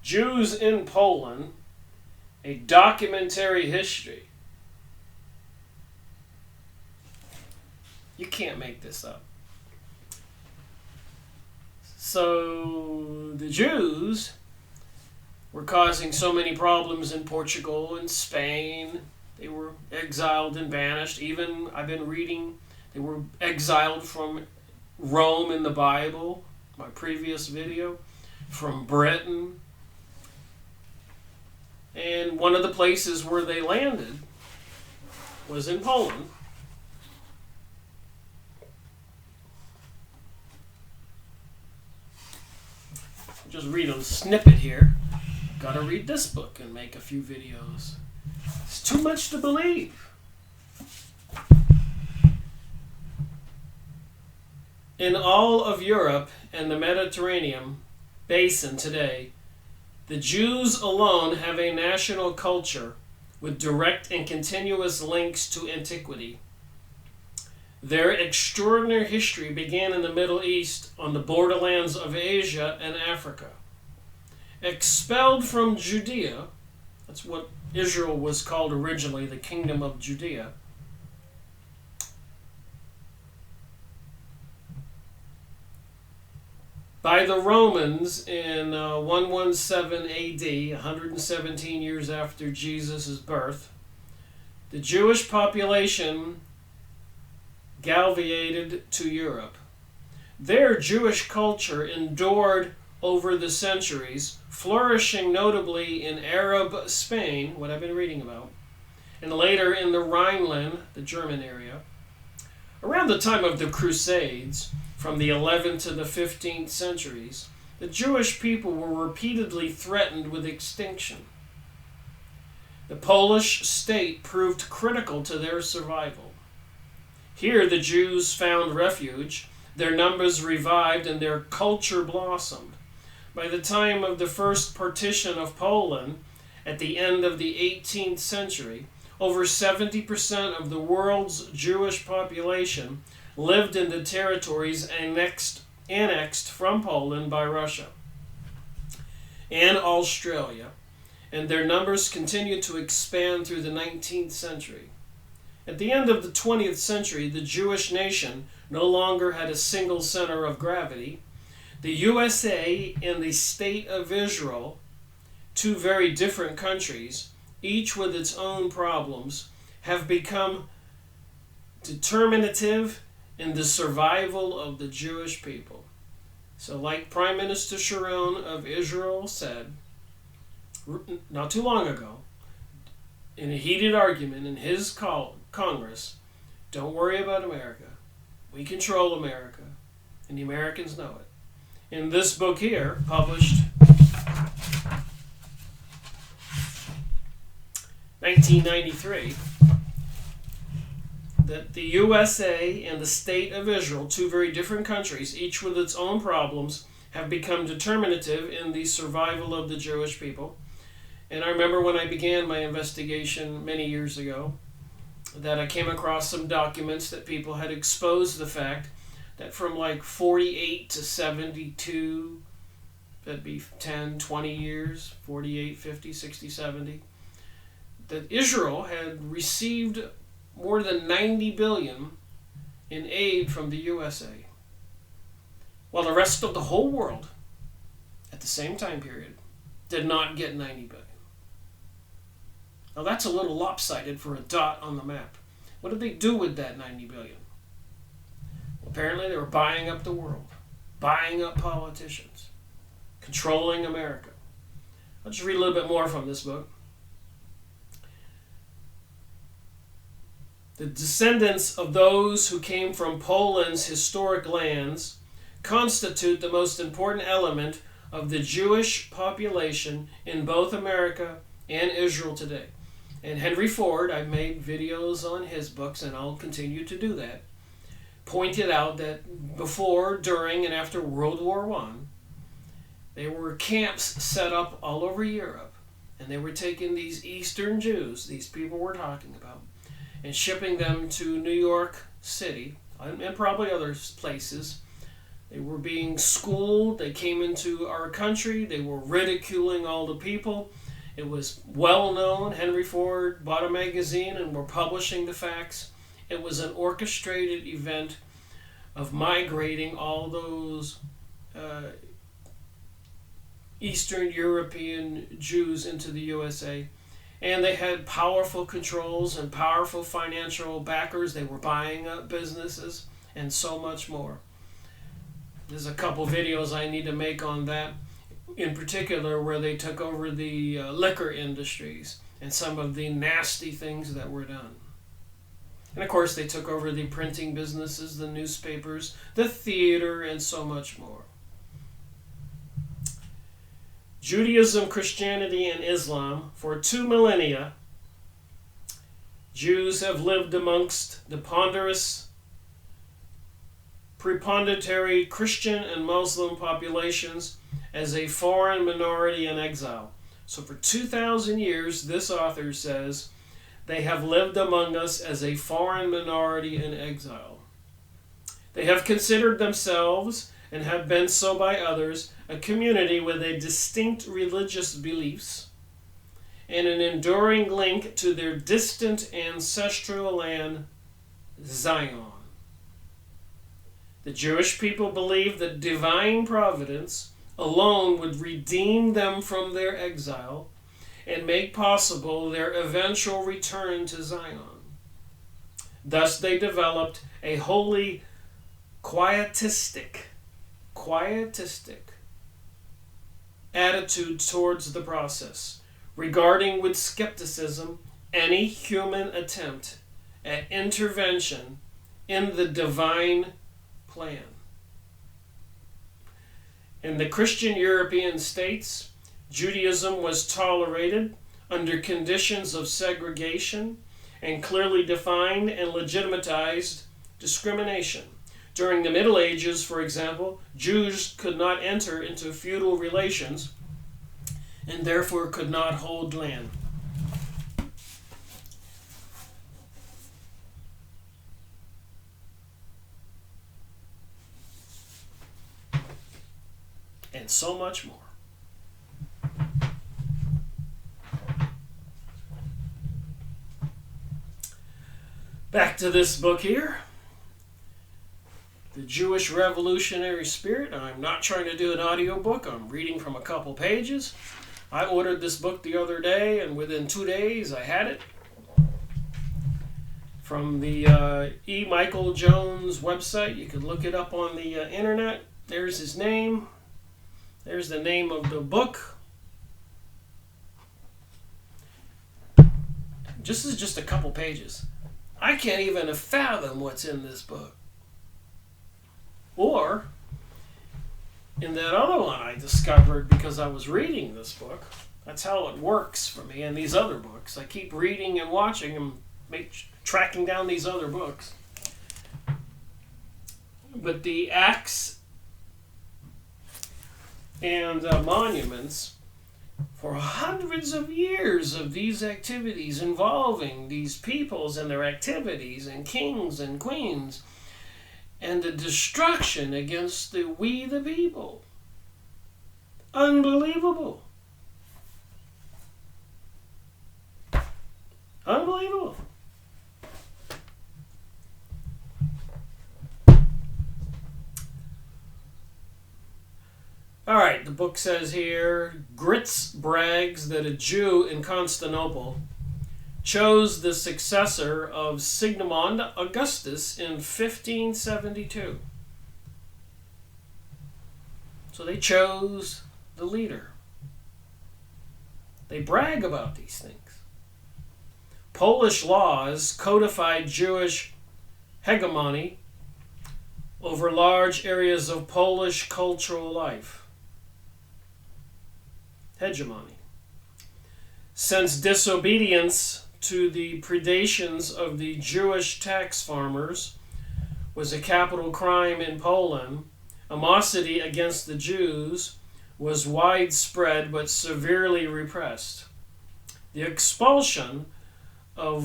Jews in Poland, a documentary history. You can't make this up. So the Jews were causing so many problems in Portugal and Spain. They were exiled and banished. Even, I've been reading, they were exiled from Rome in the Bible, my previous video, from Britain. And one of the places where they landed was in Poland. Just read a snippet here. Gotta read this book and make a few videos. It's too much to believe. In all of Europe and the Mediterranean basin today, the Jews alone have a national culture with direct and continuous links to antiquity. Their extraordinary history began in the Middle East on the borderlands of Asia and Africa. Expelled from Judea, that's what Israel was called originally, the Kingdom of Judea, by the Romans in 117 AD, 117 years after Jesus' birth, the Jewish population galvanized to Europe. Their Jewish culture endured over the centuries, flourishing notably in Arab Spain, what I've been reading about, and later in the Rhineland, the German area. Around the time of the Crusades, from the 11th to the 15th centuries, the Jewish people were repeatedly threatened with extinction. The Polish state proved critical to their survival. Here the Jews found refuge, their numbers revived, and their culture blossomed. By the time of the first partition of Poland, at the end of the 18th century, over 70% of the world's Jewish population lived in the territories annexed from Poland by Russia and Australia, and their numbers continued to expand through the 19th century. At the end of the 20th century, the Jewish nation no longer had a single center of gravity. The USA and the State of Israel, two very different countries, each with its own problems, have become determinative in the survival of the Jewish people. So like Prime Minister Sharon of Israel said not too long ago, in a heated argument in his Congress, don't worry about America. We control America, and the Americans know it. in this book here, published 1993, that the USA and the State of Israel, two very different countries, each with its own problems, have become determinative in the survival of the Jewish people. And I remember when I began my investigation many years ago, that I came across some documents that people had exposed the fact that from like 48 to 72, that'd be 10, 20 years, 48, 50, 60, 70, that Israel had received more than 90 billion in aid from the USA, while the rest of the whole world at the same time period did not get 90 billion. Now that's a little lopsided for a dot on the map. What did they do with that 90 billion? Well, apparently they were buying up the world, buying up politicians, controlling America. I'll just read a little bit more from this book. The descendants of those who came from Poland's historic lands constitute the most important element of the Jewish population in both America and Israel today. And Henry Ford, I've made videos on his books, and I'll continue to do that, pointed out that before, during, and after World War I, there were camps set up all over Europe, and they were taking these Eastern Jews, these people we're talking about, and shipping them to New York City and probably other places. They were being schooled. They came into our country. They were ridiculing all the people. It was well known. Henry Ford bought a magazine and were publishing the facts. It was an orchestrated event of migrating all those Eastern European Jews into the USA. And they had powerful controls and powerful financial backers. They were buying up businesses and so much more. There's a couple videos I need to make on that, in particular where they took over the liquor industries and some of the nasty things that were done. And of course they took over the printing businesses, the newspapers, the theater, and so much more. Judaism, Christianity, and Islam, for 2 millennia, Jews have lived amongst the preponderatory Christian and Muslim populations as a foreign minority in exile. So for 2,000 years, this author says, they have lived among us as a foreign minority in exile. They have considered themselves, and have been so by others, a community with a distinct religious beliefs and an enduring link to their distant ancestral land, Zion. The Jewish people believed that divine providence alone would redeem them from their exile and make possible their eventual return to Zion. Thus they developed a wholly quietistic attitude towards the process, regarding with skepticism any human attempt at intervention in the divine plan. In the Christian European states, Judaism was tolerated under conditions of segregation and clearly defined and legitimatized discrimination. During the Middle Ages, for example, Jews could not enter into feudal relations and therefore could not hold land. And so much more. Back to this book here. The Jewish Revolutionary Spirit. I'm not trying to do an audiobook. I'm reading from a couple pages. I ordered this book the other day, and within 2 days I had it. From the E. Michael Jones website. You can look it up on the internet. There's his name. There's the name of the book. This is just a couple pages. I can't even fathom what's in this book. Or, in that other one I discovered because I was reading this book. That's how it works for me and these other books. I keep reading and watching and tracking down these other books. But the acts and monuments for hundreds of years of these activities involving these peoples and their activities and kings and queens and the destruction against we the people. Unbelievable. Unbelievable. All right, the book says here, Gritz brags that a Jew in Constantinople chose the successor of Sigismund Augustus in 1572. So they chose the leader. They brag about these things. Polish laws codified Jewish hegemony over large areas of Polish cultural life. Hegemony. Since disobedience to the predations of the Jewish tax farmers was a capital crime in Poland, animosity against the Jews was widespread but severely repressed. The explosion of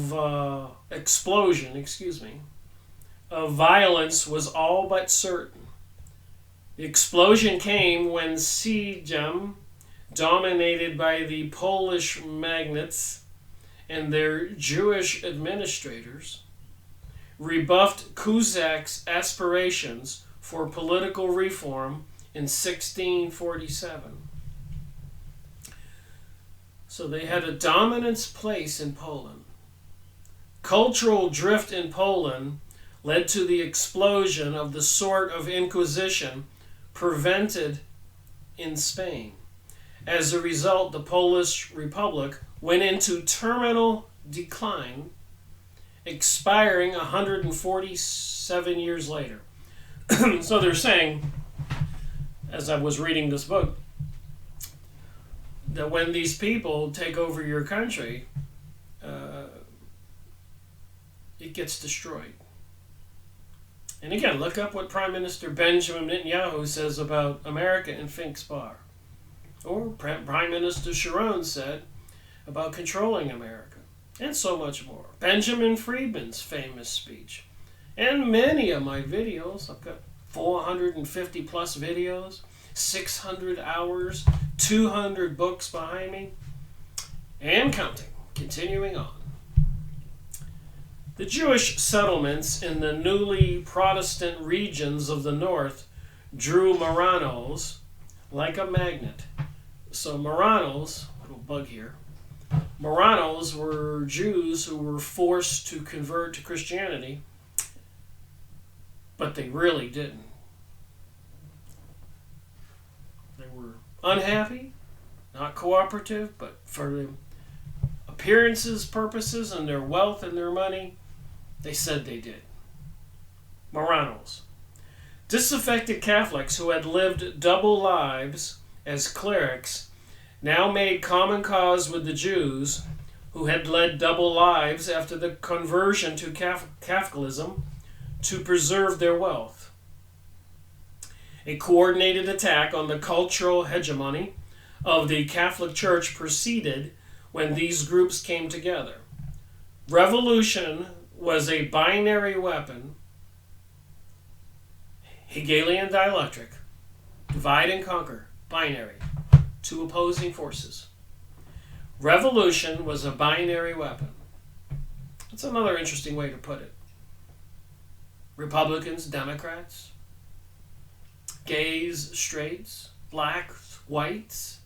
violence was all but certain. The explosion came when Sejm, dominated by the Polish magnates and their Jewish administrators, rebuffed Cusack's aspirations for political reform in 1647. So they had a dominance place in Poland. Cultural drift in Poland led to the explosion of the sort of inquisition prevented in Spain. As a result, the Polish Republic went into terminal decline, expiring 147 years later. So they're saying, as I was reading this book, that when these people take over your country, it gets destroyed. And again, look up what Prime Minister Benjamin Netanyahu says about America and Fink's Bar. Or Prime Minister Sharon said about controlling America. And so much more. Benjamin Friedman's famous speech. And many of my videos. I've got 450 plus videos, 600 hours, 200 books behind me, and counting. Continuing on. The Jewish settlements in the newly Protestant regions of the north drew Marranos like a magnet. So Marranos, little bug here, Marranos were Jews who were forced to convert to Christianity, but they really didn't. They were unhappy, not cooperative, but for the appearances, purposes, and their wealth and their money, they said they did. Marranos. Disaffected Catholics who had lived double lives as clerics now made common cause with the Jews who had led double lives after the conversion to Catholicism to preserve their wealth. A coordinated attack on the cultural hegemony of the Catholic Church proceeded when these groups came together. Revolution was a binary weapon, Hegelian dialectic, divide and conquer, binary, two opposing forces. Revolution was a binary weapon. That's another interesting way to put it. Republicans, Democrats, gays, straights, blacks, whites,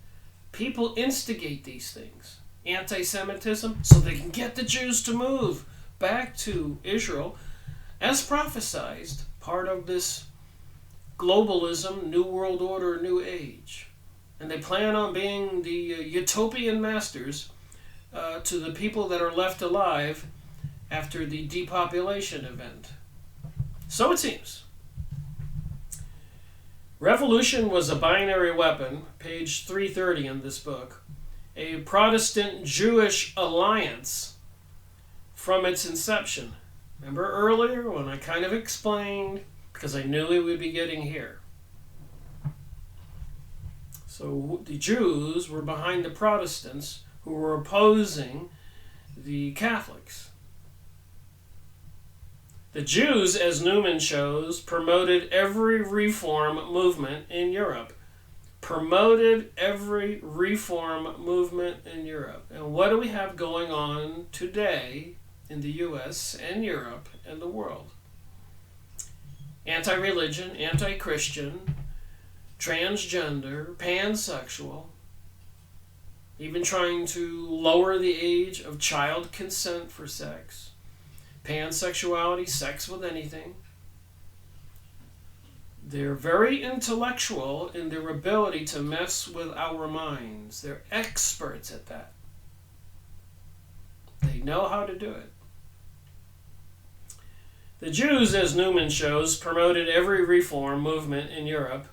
people instigate these things. Anti-Semitism, so they can get the Jews to move back to Israel, as prophesized, part of this globalism, New World Order, New Age. And they plan on being the utopian masters to the people that are left alive after the depopulation event. So it seems. Revolution was a binary weapon, page 330 in this book, a Protestant-Jewish alliance from its inception. Remember earlier when I kind of explained, because I knew we would be getting here. So the Jews were behind the Protestants who were opposing the Catholics. The Jews, as Newman shows, promoted every reform movement in Europe. Promoted every reform movement in Europe. And what do we have going on today in the U.S. and Europe and the world? Anti-religion, anti-Christian, transgender, pansexual, even trying to lower the age of child consent for sex. Pansexuality, sex with anything. They're very intellectual in their ability to mess with our minds. They're experts at that. They know how to do it. The Jews, as Newman shows, promoted every reform movement in Europe,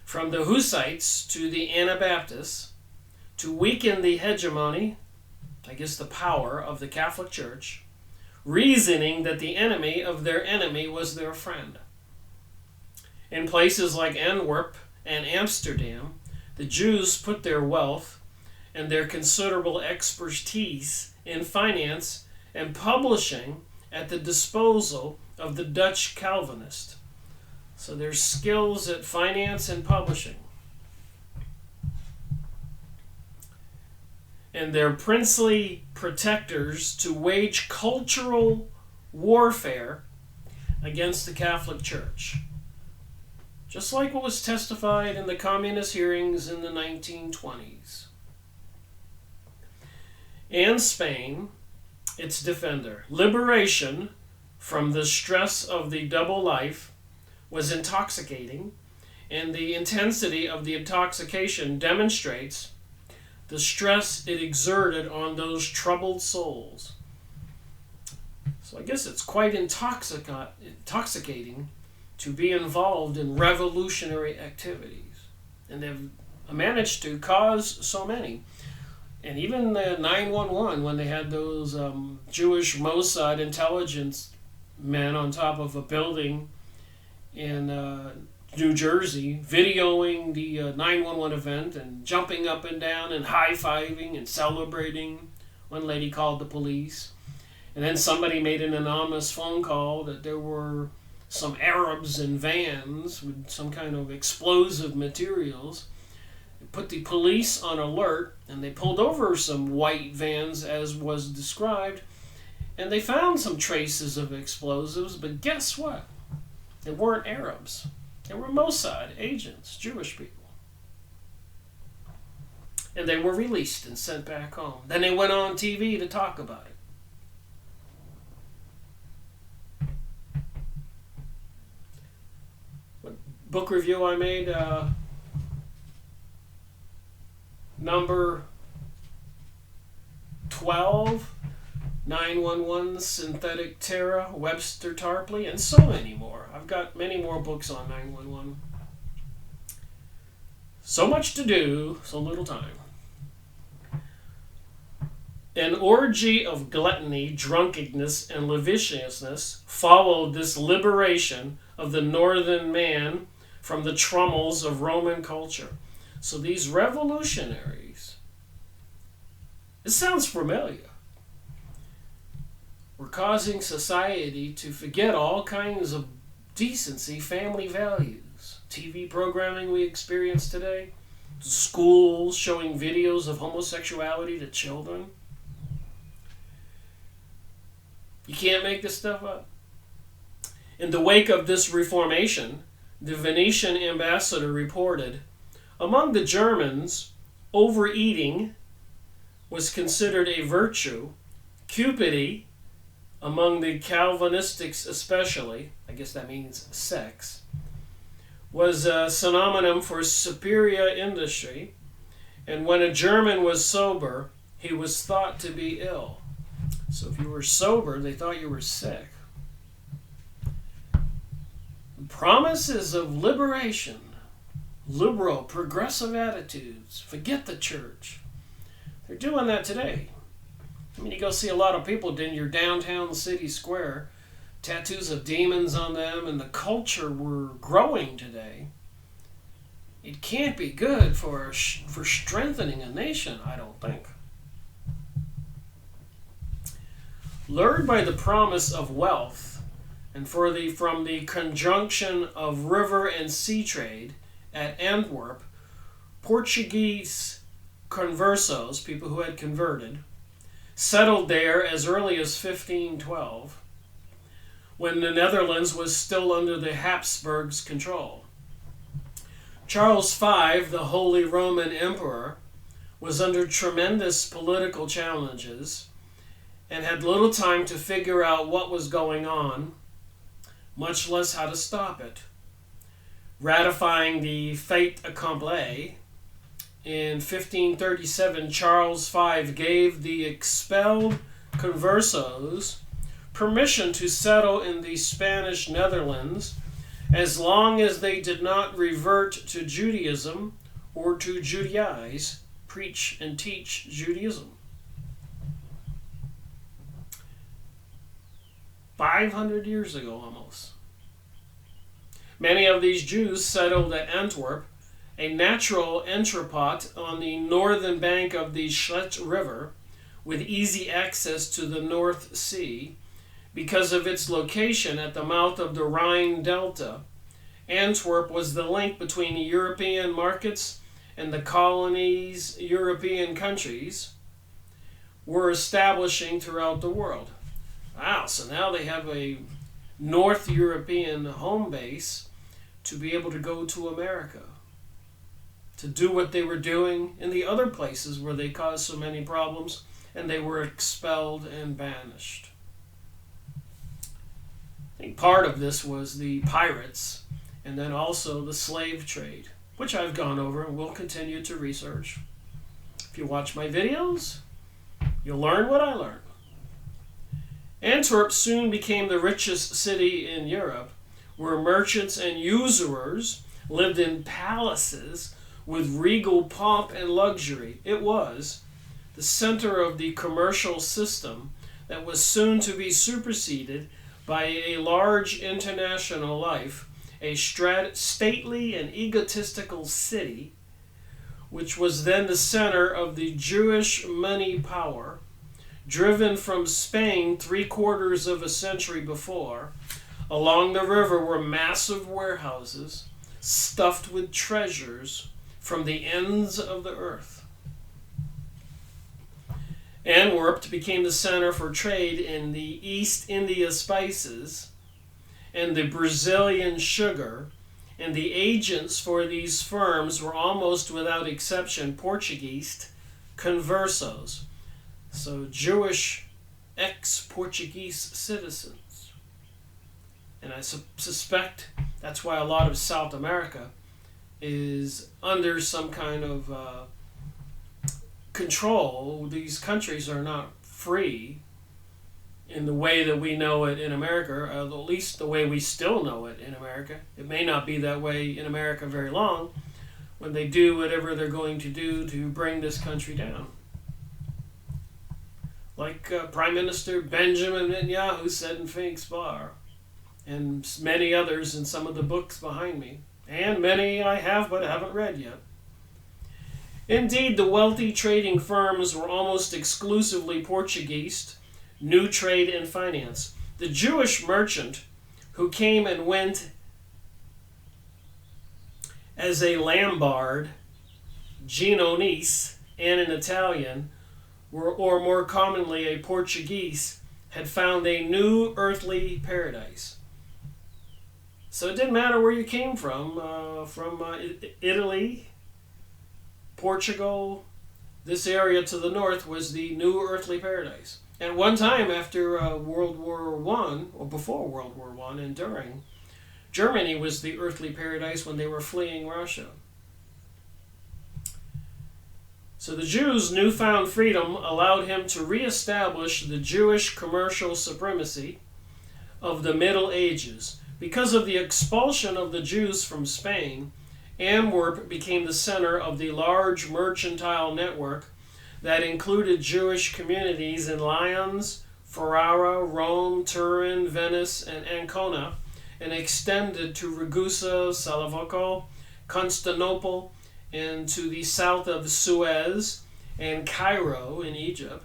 from the Hussites to the Anabaptists, to weaken the hegemony, I guess the power of the Catholic Church, reasoning that the enemy of their enemy was their friend. In places like Antwerp and Amsterdam, the Jews put their wealth and their considerable expertise in finance and publishing at the disposal of the Dutch Calvinists. So their skills at finance and publishing. And their princely protectors to wage cultural warfare against the Catholic Church. Just like what was testified in the communist hearings in the 1920s. And Spain, its defender. Liberation from the stress of the double life was intoxicating, and the intensity of the intoxication demonstrates the stress it exerted on those troubled souls. So I guess it's quite intoxicating to be involved in revolutionary activities. And they've managed to cause so many. And even the 911, when they had those Jewish Mossad intelligence men on top of a building in New Jersey, videoing the 911 event and jumping up and down and high-fiving and celebrating. One lady called the police. And then somebody made an anonymous phone call that there were some Arabs in vans with some kind of explosive materials. They put the police on alert, and they pulled over some white vans as was described, and they found some traces of explosives, but guess what? They weren't Arabs. They were Mossad agents, Jewish people. And they were released and sent back home. Then they went on TV to talk about it. What book review I made? Number 12, 911, Synthetic Terror, Webster Tarpley, and so many more. I've got many more books on 911. So much to do, so little time. An orgy of gluttony, drunkenness, and lasciviousness followed this liberation of the northern man from the trummels of Roman culture. So these revolutionaries, it sounds familiar. We're causing society to forget all kinds of decency, family values. TV programming we experience today, schools showing videos of homosexuality to children. You can't make this stuff up. In the wake of this reformation, the Venetian ambassador reported, among the Germans, overeating was considered a virtue. Cupidity, among the Calvinistics especially, I guess that means sex, was a synonym for superior industry. And when a German was sober, he was thought to be ill. So if you were sober, they thought you were sick. Promises of liberation liberal, progressive attitudes. Forget the church. They're doing that today. I mean, you go see a lot of people in your downtown city square, tattoos of demons on them, and the culture we're growing today. It can't be good for strengthening a nation, I don't think. Lured by the promise of wealth, and from the conjunction of river and sea trade at Antwerp, Portuguese conversos, people who had converted, settled there as early as 1512, when the Netherlands was still under the Habsburgs' control. Charles V, the Holy Roman Emperor, was under tremendous political challenges and had little time to figure out what was going on, much less how to stop it. Ratifying the fait accompli, in 1537, Charles V gave the expelled conversos permission to settle in the Spanish Netherlands as long as they did not revert to Judaism or to Judaize, preach and teach Judaism. 500 years ago almost. Many of these Jews settled at Antwerp, a natural entrepot on the northern bank of the Scheldt River, with easy access to the North Sea. Because of its location at the mouth of the Rhine Delta, Antwerp was the link between the European markets and the colonies European countries were establishing throughout the world. Wow, so now they have a North European home base to be able to go to America, to do what they were doing in the other places where they caused so many problems and they were expelled and banished. I think part of this was the pirates and then also the slave trade, which I've gone over and will continue to research. If you watch my videos, you'll learn what I learned. Antwerp soon became the richest city in Europe, where merchants and usurers lived in palaces with regal pomp and luxury. It was the center of the commercial system that was soon to be superseded by a large international life, a stately and egotistical city, which was then the center of the Jewish money power, driven from Spain 3/4 of a century before. Along the river were massive warehouses stuffed with treasures from the ends of the earth. Antwerp became the center for trade in the East India spices and the Brazilian sugar, and the agents for these firms were almost without exception Portuguese conversos, so Jewish ex-Portuguese citizens. And I suspect that's why a lot of South America is under some kind of control. These countries are not free in the way that we know it in America, or at least the way we still know it in America. It may not be that way in America very long when they do whatever they're going to do to bring this country down. Like Prime Minister Benjamin Netanyahu said in Phoenix Bar, and many others in some of the books behind me, and many I have but haven't read yet. Indeed, the wealthy trading firms were almost exclusively Portuguese, new trade and finance. The Jewish merchant who came and went as a Lombard, Genoese, and an Italian, or more commonly a Portuguese, had found a new earthly paradise. So it didn't matter where you came from Italy, Portugal, this area to the north was the new earthly paradise. At one time after World War I, or before World War I and during, Germany was the earthly paradise when they were fleeing Russia. So the Jews' newfound freedom allowed him to reestablish the Jewish commercial supremacy of the Middle Ages. Because of the expulsion of the Jews from Spain, Antwerp became the center of the large mercantile network that included Jewish communities in Lyons, Ferrara, Rome, Turin, Venice, and Ancona, and extended to Ragusa, Salonicco, Constantinople, and to the south of Suez and Cairo in Egypt.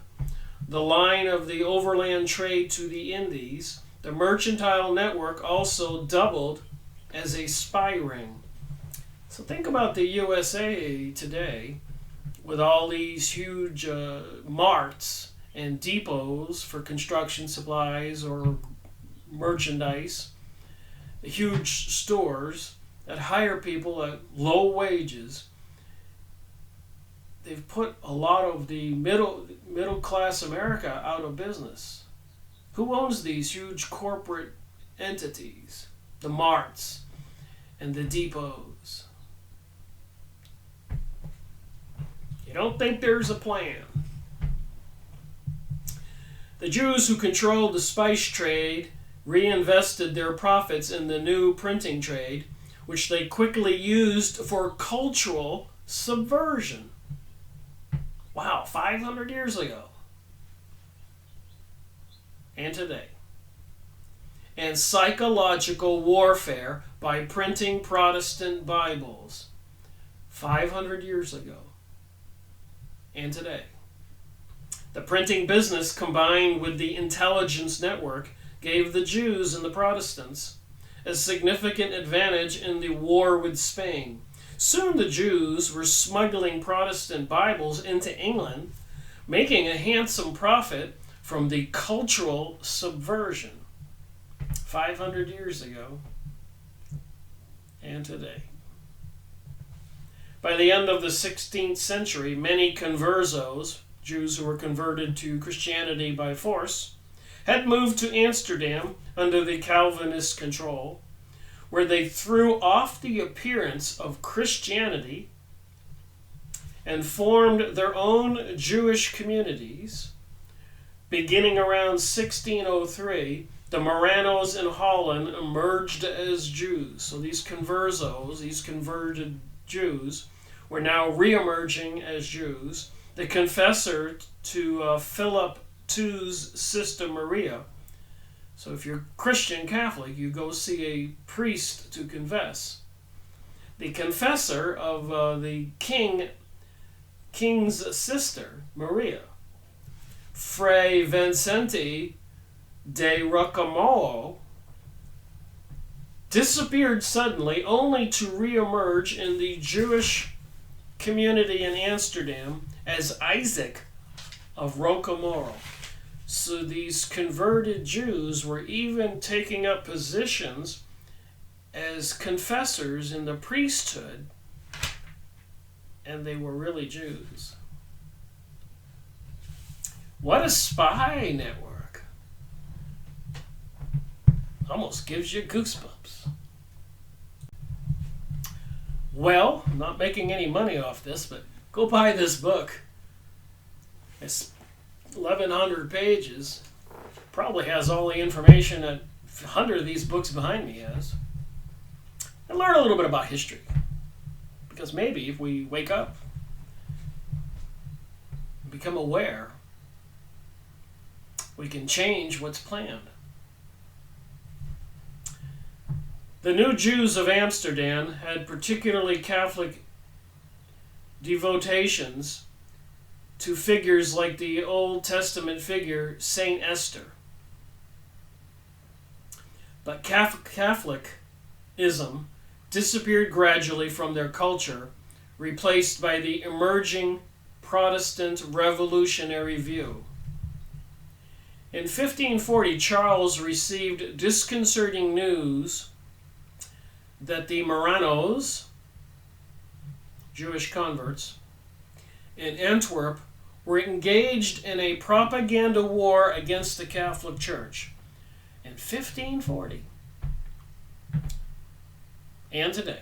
The line of the overland trade to the Indies, the mercantile network also doubled as a spy ring. So think about the USA today with all these huge marts and depots for construction supplies or merchandise, huge stores that hire people at low wages. They've put a lot of the middle class America out of business. Who owns these huge corporate entities? The marts and the depots. You don't think there's a plan. The Jews who controlled the spice trade reinvested their profits in the new printing trade, which they quickly used for cultural subversion. Wow, 500 years ago. And today. And psychological warfare by printing Protestant Bibles. 500 years ago. And today. The printing business combined with the intelligence network gave the Jews and the Protestants a significant advantage in the war with Spain. Soon the Jews were smuggling Protestant Bibles into England, making a handsome profit from the cultural subversion. 500 years ago and today. By the end of the 16th century, many conversos, Jews who were converted to Christianity by force, had moved to Amsterdam under the Calvinist control, where they threw off the appearance of Christianity and formed their own Jewish communities. Beginning around 1603, the Marranos in Holland emerged as Jews. So these conversos, these converted Jews, were now re-emerging as Jews. The confessor to Philip II's sister Maria. So if you're Christian Catholic, you go see a priest to confess. The confessor of the king's sister, Maria. Fray Vincente de Rocamolo disappeared suddenly, only to re-emerge in the Jewish community in Amsterdam as Isaac of Rocamora. So these converted Jews were even taking up positions as confessors in the priesthood, and they were really Jews. What a spy network. Almost gives you goosebumps. Well, I'm not making any money off this, but go buy this book. It's 1,100 pages. Probably has all the information that 100 of these books behind me has. And learn a little bit about history. Because maybe if we wake up, become aware, we can change what's planned. The new Jews of Amsterdam had particularly Catholic devotions to figures like the Old Testament figure Saint Esther. But Catholicism disappeared gradually from their culture, replaced by the emerging Protestant revolutionary view. In 1540, Charles received disconcerting news that the Marranos, Jewish converts, in Antwerp were engaged in a propaganda war against the Catholic Church in 1540 and today.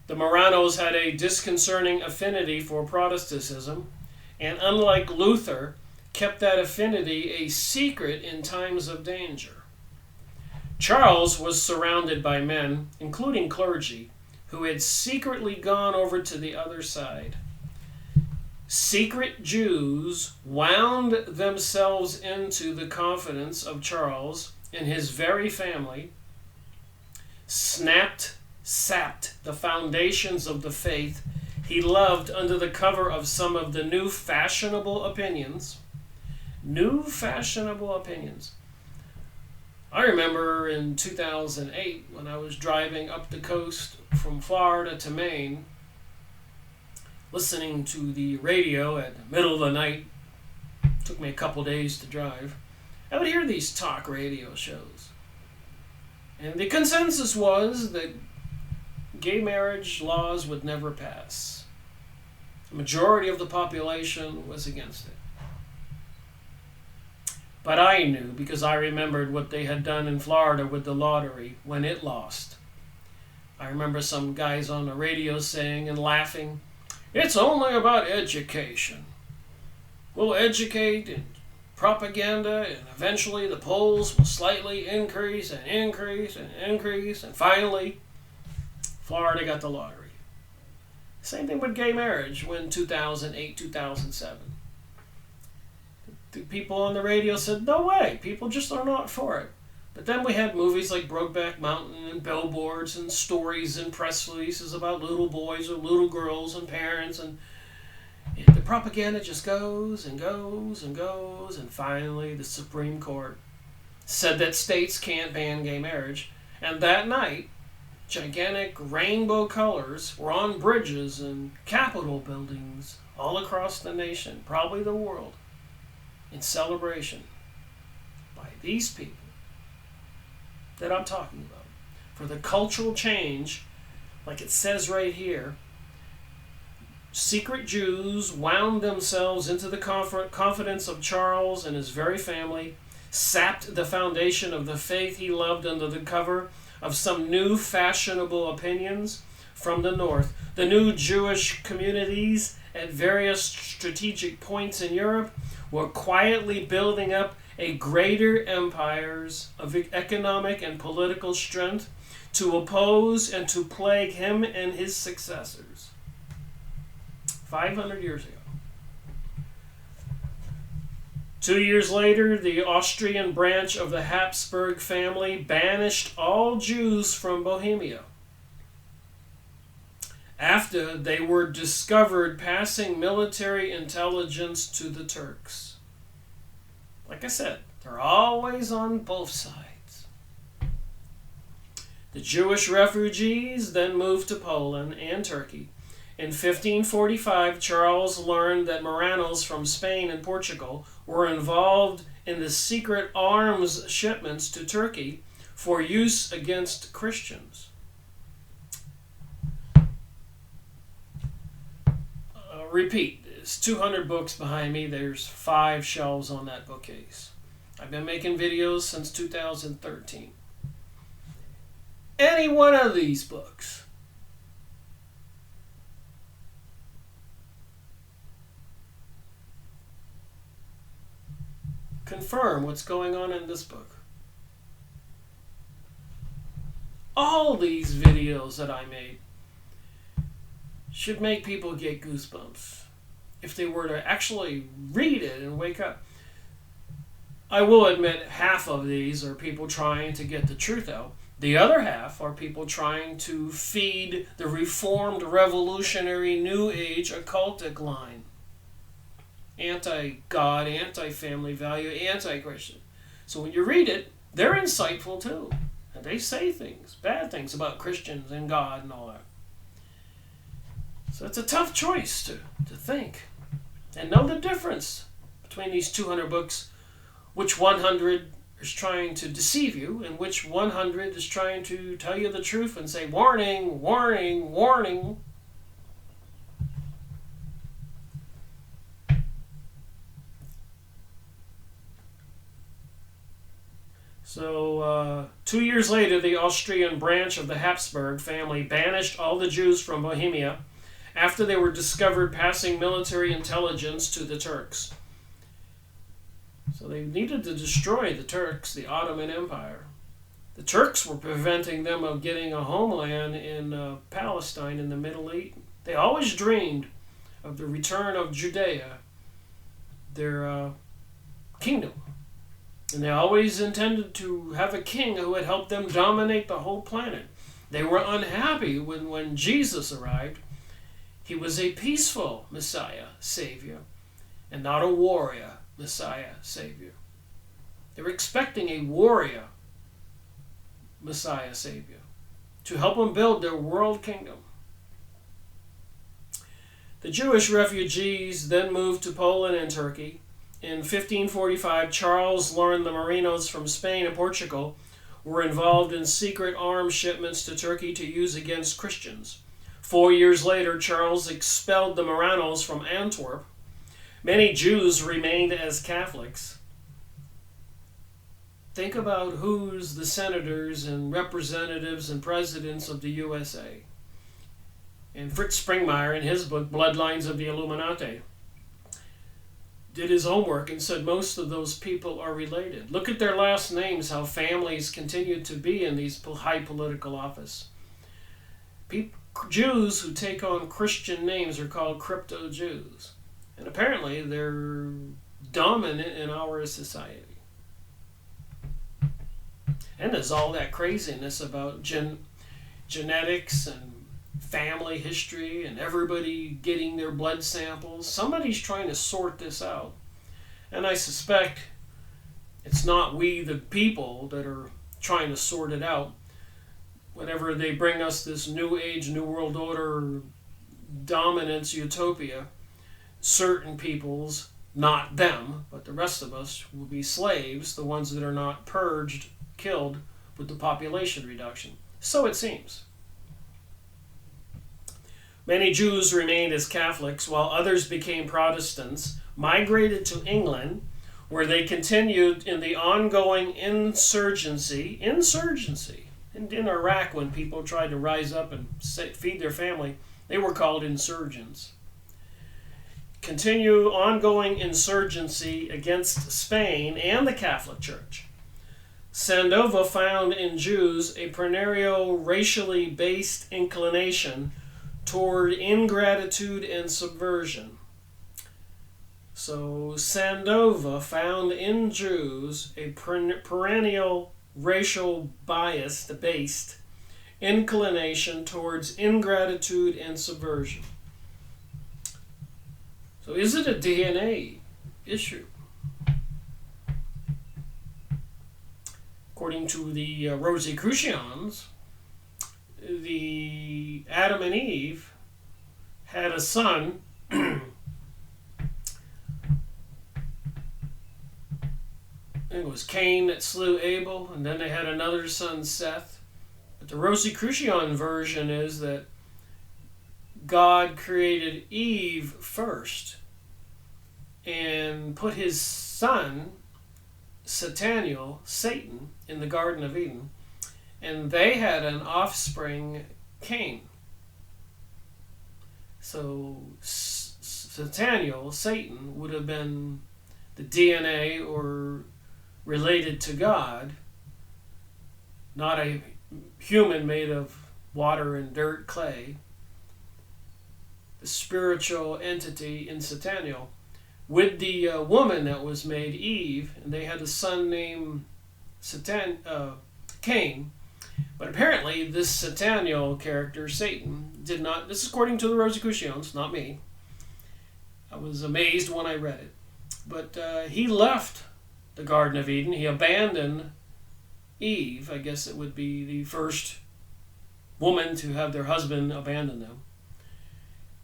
The Marranos had a disconcerting affinity for Protestantism, and unlike Luther, kept that affinity a secret in times of danger. Charles was surrounded by men, including clergy, who had secretly gone over to the other side. Secret Jews wound themselves into the confidence of Charles and his very family, sapped the foundations of the faith he loved under the cover of some of the new fashionable opinions. New fashionable opinions. I remember in 2008 when I was driving up the coast from Florida to Maine, listening to the radio at the middle of the night. It took me a couple days to drive. I would hear these talk radio shows. And the consensus was that gay marriage laws would never pass. The majority of the population was against it. But I knew, because I remembered what they had done in Florida with the lottery when it lost. I remember some guys on the radio saying and laughing, "It's only about education. We'll educate and propaganda, and eventually the polls will slightly increase and increase and increase, and finally, Florida got the lottery." Same thing with gay marriage when 2008, 2007. The people on the radio said, "No way, people just are not for it." But then we had movies like Brokeback Mountain and billboards and stories and press releases about little boys or little girls and parents, and the propaganda just goes and goes and goes, and finally the Supreme Court said that states can't ban gay marriage, and that night gigantic rainbow colors were on bridges and Capitol buildings all across the nation, probably the world, in celebration by these people that I'm talking about. For the cultural change, like it says right here, secret Jews wound themselves into the confidence of Charles and his very family, sapped the foundation of the faith he loved under the cover of some new fashionable opinions from the north. The new Jewish communities at various strategic points in Europe were quietly building up a greater empires of economic and political strength to oppose and to plague him and his successors. 500 years ago. 2 years later, the Austrian branch of the Habsburg family banished all Jews from Bohemia after they were discovered passing military intelligence to the Turks. Like I said, they're always on both sides. The Jewish refugees then moved to Poland and Turkey. In 1545, Charles learned that Marranos from Spain and Portugal were involved in the secret arms shipments to Turkey for use against Christians. Repeat. There's 200 books behind me. There's 5 shelves on that bookcase. I've been making videos since 2013. Any one of these books confirm what's going on in this book. All these videos that I made should make people get goosebumps if they were to actually read it and wake up. I will admit half of these are people trying to get the truth out. The other half are people trying to feed the reformed, revolutionary, new age, occultic line. Anti-God, anti-family value, anti-Christian. So when you read it, they're insightful too. And they say things, bad things about Christians and God and all that. So it's a tough choice to think. And know the difference between these 200 books, which 100 is trying to deceive you and which 100 is trying to tell you the truth and say, warning, warning, warning. So, 2 years later, the Austrian branch of the Habsburg family banished all the Jews from Bohemia after they were discovered passing military intelligence to the Turks. So they needed to destroy the Turks, the Ottoman Empire. The Turks were preventing them of getting a homeland in Palestine in the Middle East. They always dreamed of the return of Judea, their kingdom. And they always intended to have a king who would help them dominate the whole planet. They were unhappy when Jesus arrived. He was a peaceful Messiah, Savior, and not a warrior Messiah, Savior. They were expecting a warrior Messiah, Savior, to help them build their world kingdom. The Jewish refugees then moved to Poland and Turkey. In 1545, Charles learned the Marinos from Spain and Portugal were involved in secret arms shipments to Turkey to use against Christians. 4 years later, Charles expelled the Marranos from Antwerp. Many Jews remained as Catholics. Think about who's the senators and representatives and presidents of the USA. And Fritz Springmeier, in his book, Bloodlines of the Illuminati, did his homework and said most of those people are related. Look at their last names, how families continued to be in these high political office. Jews who take on Christian names are called crypto-Jews. And apparently they're dominant in our society. And there's all that craziness about genetics and family history and everybody getting their blood samples. Somebody's trying to sort this out. And I suspect it's not we, the people, that are trying to sort it out. Whenever they bring us this new age, new world order, dominance, utopia, certain peoples, not them, but the rest of us, will be slaves, the ones that are not purged, killed with the population reduction. So it seems. Many Jews remained as Catholics, while others became Protestants, migrated to England, where they continued in the ongoing insurgency in Iraq. When people tried to rise up and feed their family, they were called insurgents. Continue ongoing insurgency against Spain and the Catholic Church. Sandoval found in Jews a perennial racially based inclination toward ingratitude and subversion. So Sandoval found in Jews a perennial racial based inclination towards ingratitude and subversion. So is it a DNA issue? According to the Rosicrucians, the Adam and Eve had a son it was Cain that slew Abel, and then they had another son, Seth. But the Rosicrucian version is that God created Eve first and put his son, Satan, in the Garden of Eden, and they had an offspring, Cain. So Satan, would have been the DNA or related to God, not a human made of water and dirt, clay. The spiritual entity in Satan, with the woman that was made, Eve, and they had a son named Cain. But apparently this Sataniel character, Satan, did not, this is according to the Rosicrucians, not me. I was amazed when I read it. But he left the Garden of Eden. He abandoned Eve. I guess it would be the first woman to have their husband abandon them.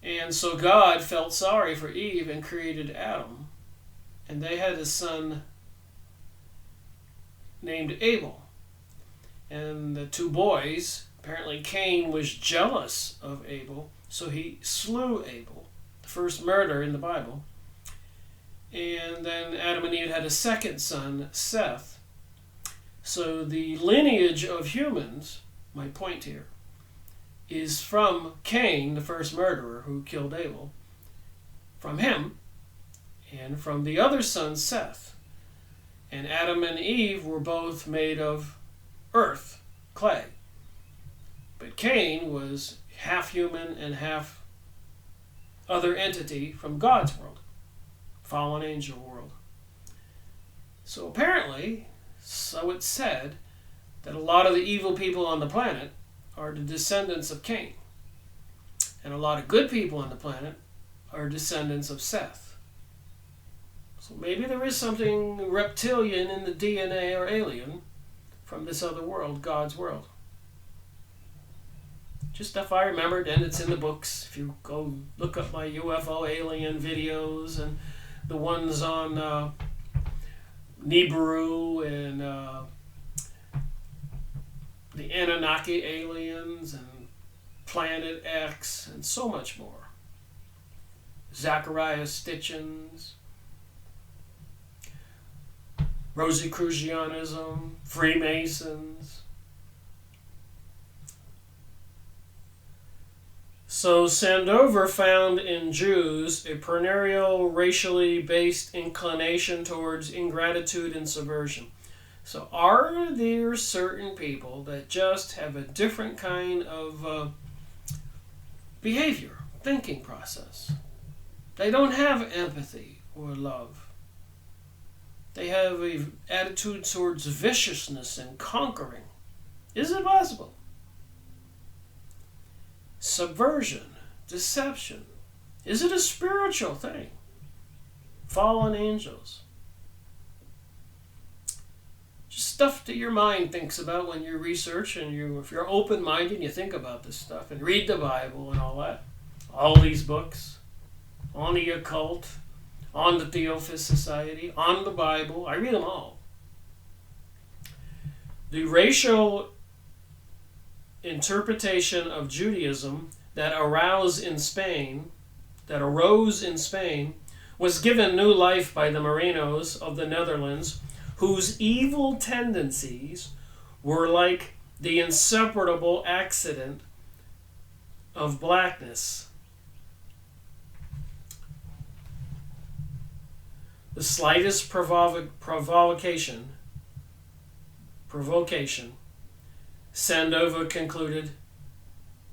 And so God felt sorry for Eve and created Adam. And they had a son named Abel. And the two boys, apparently Cain was jealous of Abel, so he slew Abel, the first murder in the Bible. And then Adam and Eve had a second son, Seth. So the lineage of humans, my point here, is from Cain, the first murderer who killed Abel, from him, and from the other son, Seth. And Adam and Eve were both made of earth, clay. But Cain was half human and half other entity from God's world, fallen angel world. So apparently, so it's said, that a lot of the evil people on the planet are the descendants of Cain. And a lot of good people on the planet are descendants of Seth. So maybe there is something reptilian in the DNA or alien from this other world, God's world. Just stuff I remembered, and it's in the books. If you go look up my UFO alien videos and the ones on Nibiru and the Anunnaki aliens and Planet X and so much more. Zachariah Stitchins, Rosicrucianism, Freemasons. So Sandover found in Jews a perennial racially based inclination towards ingratitude and subversion. So are there certain people that just have a different kind of behavior, thinking process? They don't have empathy or love. They have an attitude towards viciousness and conquering. Is it possible? Subversion, deception. Is it a spiritual thing? Fallen angels. Just stuff that your mind thinks about when you research and if you're open-minded and you think about this stuff and read the Bible and all that. All these books on the occult, on the Theosophist Society, on the Bible. I read them all. The racial interpretation of Judaism that arose in Spain was given new life by the Merinos of the Netherlands, whose evil tendencies were like the inseparable accident of blackness. The slightest provocation, Sandover concluded,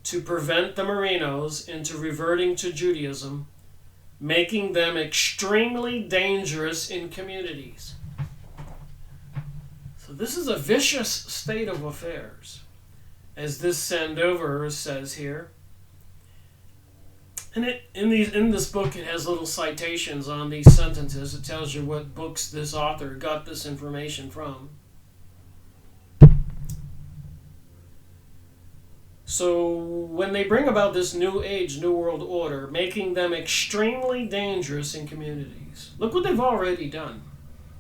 to prevent the Merinos into reverting to Judaism, making them extremely dangerous in communities. So this is a vicious state of affairs, as this Sandover says here. And in this book, it has little citations on these sentences. It tells you what books this author got this information from. So when they bring about this new age, new world order, making them extremely dangerous in communities, look what they've already done.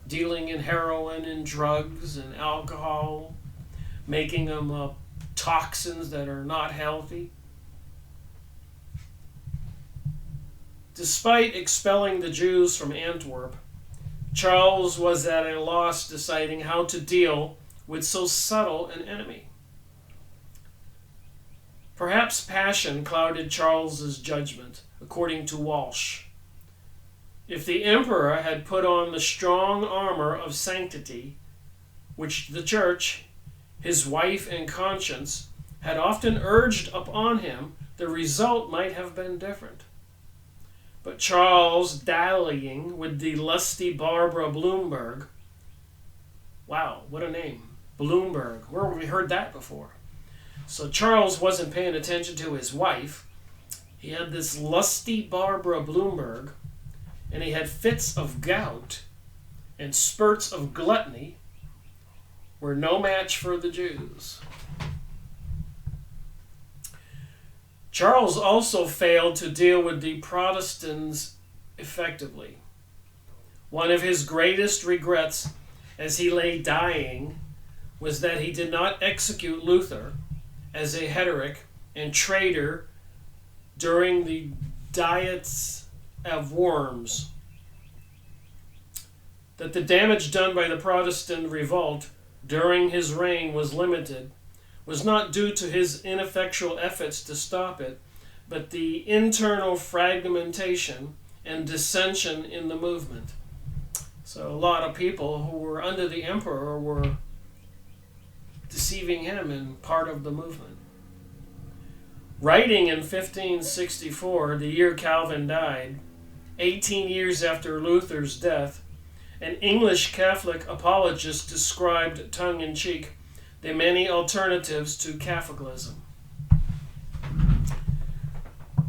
Dealing in heroin and drugs and alcohol, making them toxins that are not healthy. Despite expelling the Jews from Antwerp, Charles was at a loss deciding how to deal with so subtle an enemy. Perhaps passion clouded Charles's judgment, according to Walsh. If the emperor had put on the strong armor of sanctity, which the church, his wife and conscience, had often urged upon him, the result might have been different. But Charles, dallying with the lusty Barbara Bloomberg, wow, what a name, Bloomberg, where have we heard that before? So Charles wasn't paying attention to his wife. He had this lusty Barbara Bloomberg, and he had fits of gout and spurts of gluttony, were no match for the Jews. Charles also failed to deal with the Protestants effectively. One of his greatest regrets as he lay dying was that he did not execute Luther as a heretic and traitor during the Diets of Worms. That the damage done by the Protestant revolt during his reign was limited was not due to his ineffectual efforts to stop it, but the internal fragmentation and dissension in the movement. So a lot of people who were under the emperor were deceiving him and part of the movement. Writing in 1564, the year Calvin died, 18 years after Luther's death, an English Catholic apologist described tongue-in-cheek the many alternatives to Catholicism.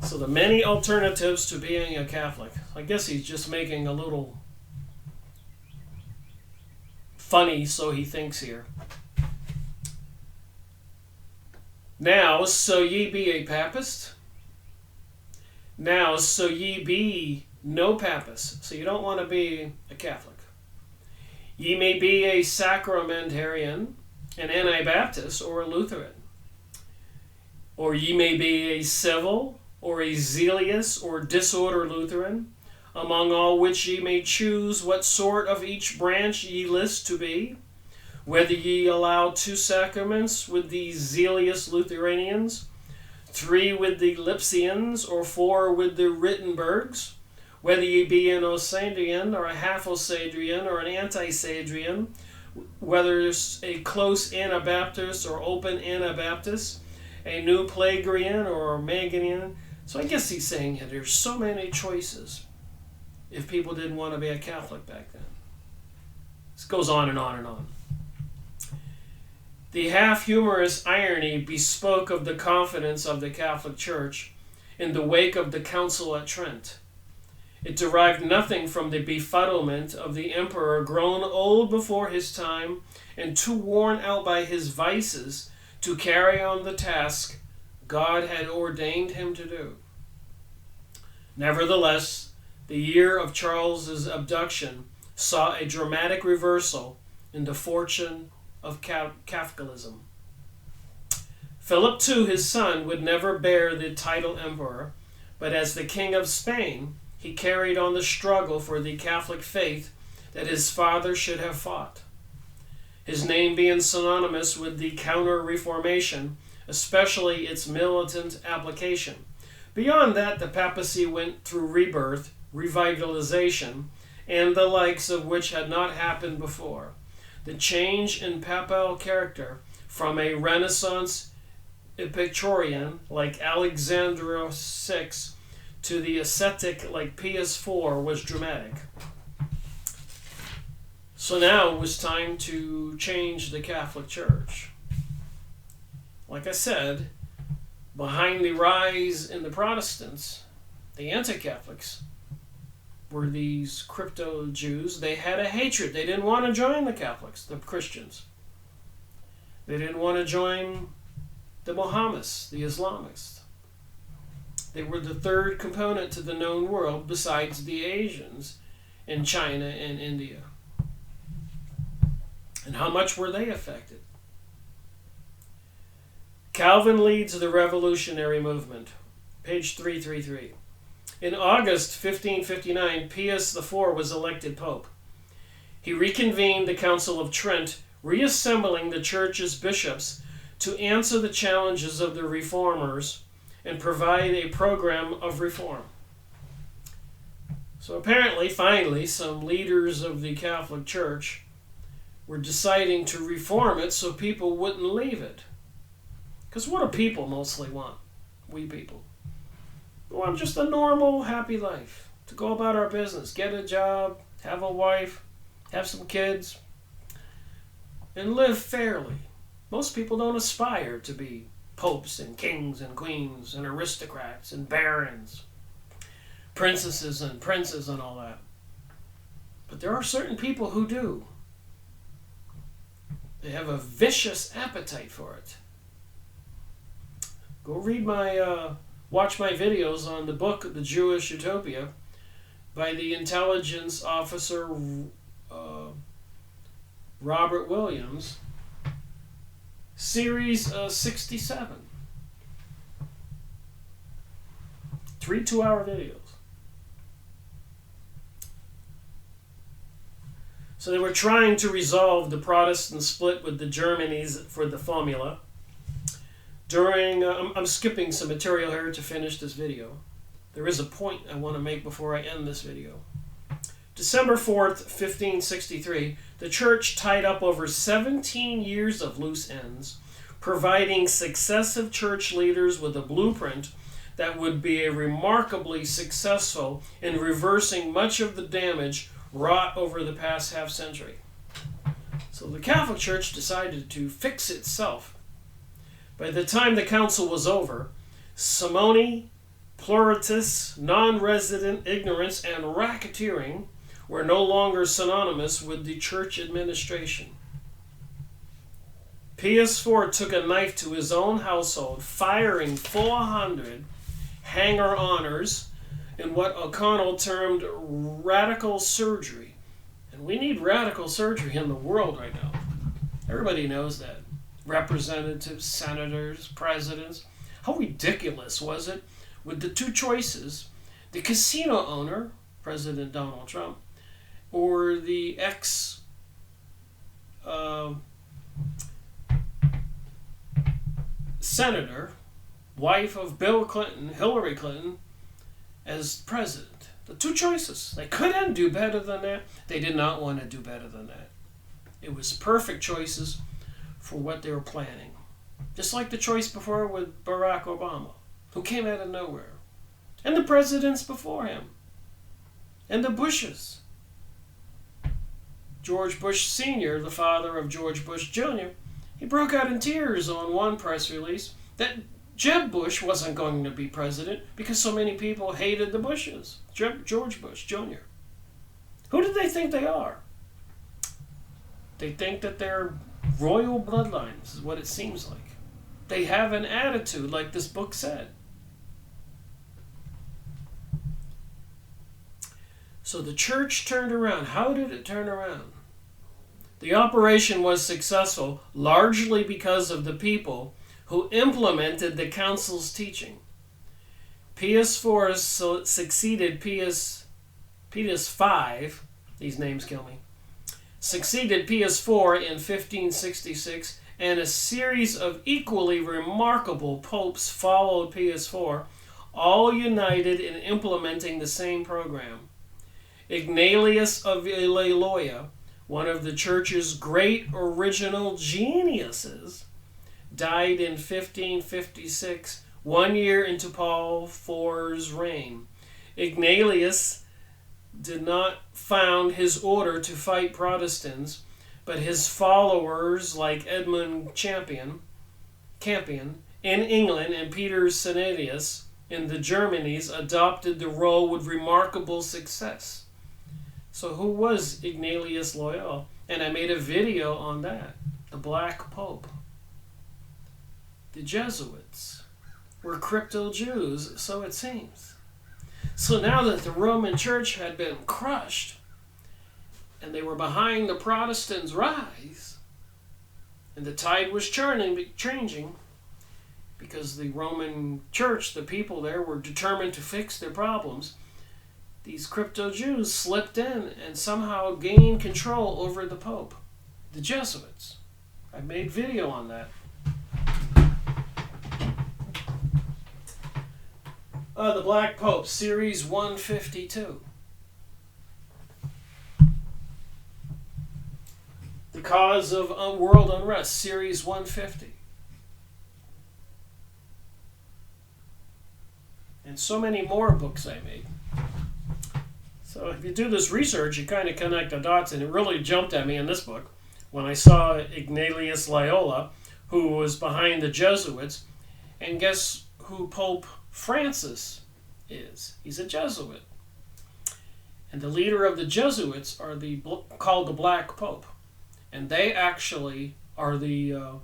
So the many alternatives to being a Catholic. I guess he's just making a little funny, so he thinks here. Now, so ye be a Papist? Now, so ye be no Papist. So you don't want to be a Catholic. Ye may be a Sacramentarian, an Anabaptist, or a Lutheran. Or ye may be a civil, or a zealous, or disorder Lutheran, among all which ye may choose what sort of each branch ye list to be, whether ye allow 2 sacraments with the zealous Lutheranians, 3 with the Lipsians, or 4 with the Wittenbergs, whether ye be an Osadrian, or a half-Osadrian, or an anti-Sadrian, whether a close Anabaptist or open Anabaptist, a new Pelagian or Magian. So I guess he's saying that there's so many choices if people didn't want to be a Catholic back then. This goes on and on and on. The half-humorous irony bespoke of the confidence of the Catholic Church in the wake of the Council at Trent. It derived nothing from the befuddlement of the emperor, grown old before his time and too worn out by his vices to carry on the task God had ordained him to do. Nevertheless, the year of Charles's abduction saw a dramatic reversal in the fortune of Catholicism. Philip II, his son, would never bear the title emperor, but as the King of Spain, he carried on the struggle for the Catholic faith that his father should have fought. His name being synonymous with the Counter-Reformation, especially its militant application. Beyond that, the papacy went through rebirth, revitalization, and the likes of which had not happened before. The change in papal character from a Renaissance Epicurean like Alexander VI to the ascetic like Pius IV was dramatic. So now it was time to change the Catholic Church. Like I said, behind the rise in the Protestants, the anti-Catholics were these crypto Jews. They had a hatred. They didn't want to join the Catholics, the Christians. They didn't want to join the Mohammeds, the Islamists. They were the third component to the known world besides the Asians in China and India. And how much were they affected? Calvin leads the revolutionary movement. Page 333. In August 1559, Pius IV was elected pope. He reconvened the Council of Trent, reassembling the church's bishops to answer the challenges of the reformers and provide a program of reform. So apparently, finally, some leaders of the Catholic Church were deciding to reform it so people wouldn't leave it. Because what do people mostly want? We people. We want just a normal, happy life. To go about our business, get a job, have a wife, have some kids, and live fairly. Most people don't aspire to be popes and kings and queens and aristocrats and barons, princesses and princes and all that. But there are certain people who do. They have a vicious appetite for it. Go read watch my videos on the book, The Jewish Utopia, by the intelligence officer Robert Williams, series 67. 3 2-hour videos. So they were trying to resolve the Protestant split with the Germanies for the formula. I'm skipping some material here to finish this video. There is a point I want to make before I end this video. December 4th, 1563, the church tied up over 17 years of loose ends, providing successive church leaders with a blueprint that would be remarkably successful in reversing much of the damage wrought over the past half century. So the Catholic Church decided to fix itself. By the time the council was over, simony, pluritus, non-resident ignorance, and racketeering were no longer synonymous with the church administration. Pius IV took a knife to his own household, firing 400 hanger-oners in what O'Connell termed radical surgery. And we need radical surgery in the world right now. Everybody knows that. Representatives, senators, presidents. How ridiculous was it with the two choices, the casino owner, President Donald Trump, or the senator, wife of Bill Clinton, Hillary Clinton, as president. The two choices. They couldn't do better than that. They did not want to do better than that. It was perfect choices for what they were planning. Just like the choice before with Barack Obama, who came out of nowhere. And the presidents before him. And the Bushes. George Bush Sr., the father of George Bush Jr., he broke out in tears on one press release that Jeb Bush wasn't going to be president because so many people hated the Bushes. George Bush Jr. Who do they think they are? They think that they're royal bloodlines, is what it seems like. They have an attitude, like this book said. So the church turned around. How did it turn around? The operation was successful largely because of the people who implemented the council's teaching. Pius IV succeeded Pius V, these names kill me, succeeded Pius IV in 1566, and a series of equally remarkable popes followed Pius IV, all united in implementing the same program. Ignatius of Loyola, one of the church's great original geniuses, died in 1556, 1 year into Paul IV's reign. Ignatius did not found his order to fight Protestants, but his followers like Edmund Campion in England and Peter Senadius in the Germanies adopted the role with remarkable success. So who was Ignatius Loyola? And I made a video on that. The Black Pope. The Jesuits were crypto-Jews, so it seems. So now that the Roman Church had been crushed, and they were behind the Protestants' rise, and the tide was changing, because the Roman Church, the people there, were determined to fix their problems, these crypto-Jews slipped in and somehow gained control over the Pope, the Jesuits. I made video on that. The Black Pope, Series 152. The Cause of World Unrest, Series 150. And so many more books I made. So if you do this research, you kind of connect the dots, and it really jumped at me in this book when I saw Ignatius Loyola, who was behind the Jesuits, and guess who Pope Francis is? He's a Jesuit. And the leader of the Jesuits are called the Black Pope. And they actually are the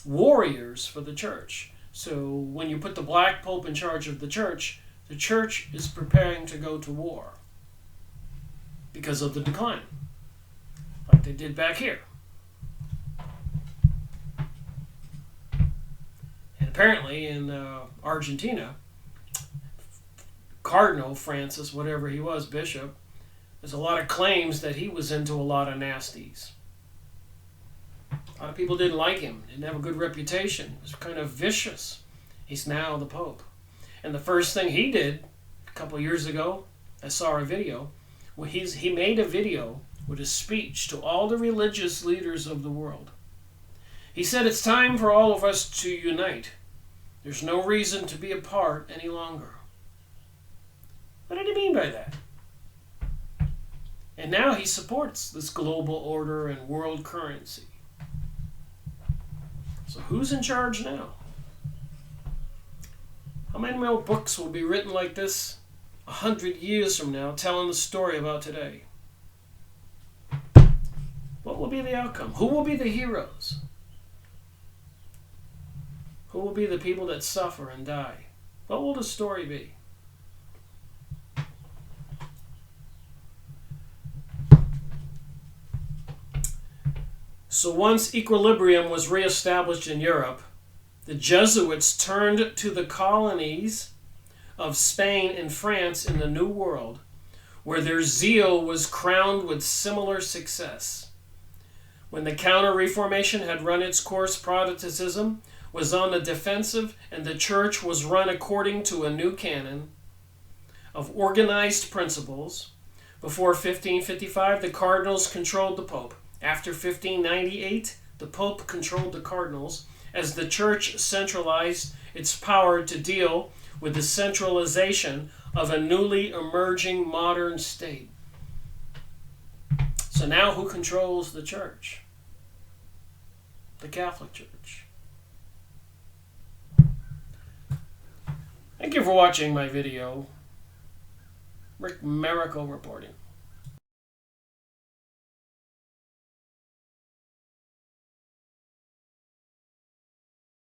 warriors for the church. So when you put the Black Pope in charge of the church is preparing to go to war because of the decline, like they did back here. And apparently in Argentina, Cardinal Francis, whatever he was, bishop, there's a lot of claims that he was into a lot of nasties. A lot of people didn't like him, didn't have a good reputation. He was kind of vicious. He's now the Pope. And the first thing he did a couple of years ago, I saw a video, Well, he made a video with a speech to all the religious leaders of the world. He said it's time for all of us to unite. There's no reason to be apart any longer. What did he mean by that? And now he supports this global order and world currency. So who's in charge now? How many more books will be written like this 100 years from now, telling the story about today? What will be the outcome? Who will be the heroes? Who will be the people that suffer and die? What will the story be? So once equilibrium was reestablished in Europe, the Jesuits turned to the colonies of Spain and France in the New World, where their zeal was crowned with similar success. When the Counter-Reformation had run its course, Protestantism was on the defensive, and the church was run according to a new canon of organized principles. Before 1555, the cardinals controlled the Pope. After 1598, the Pope controlled the cardinals as the church centralized its power to deal with the centralization of a newly emerging modern state. So now who controls the church? The Catholic Church. Thank you for watching my video. Rick Miracle reporting.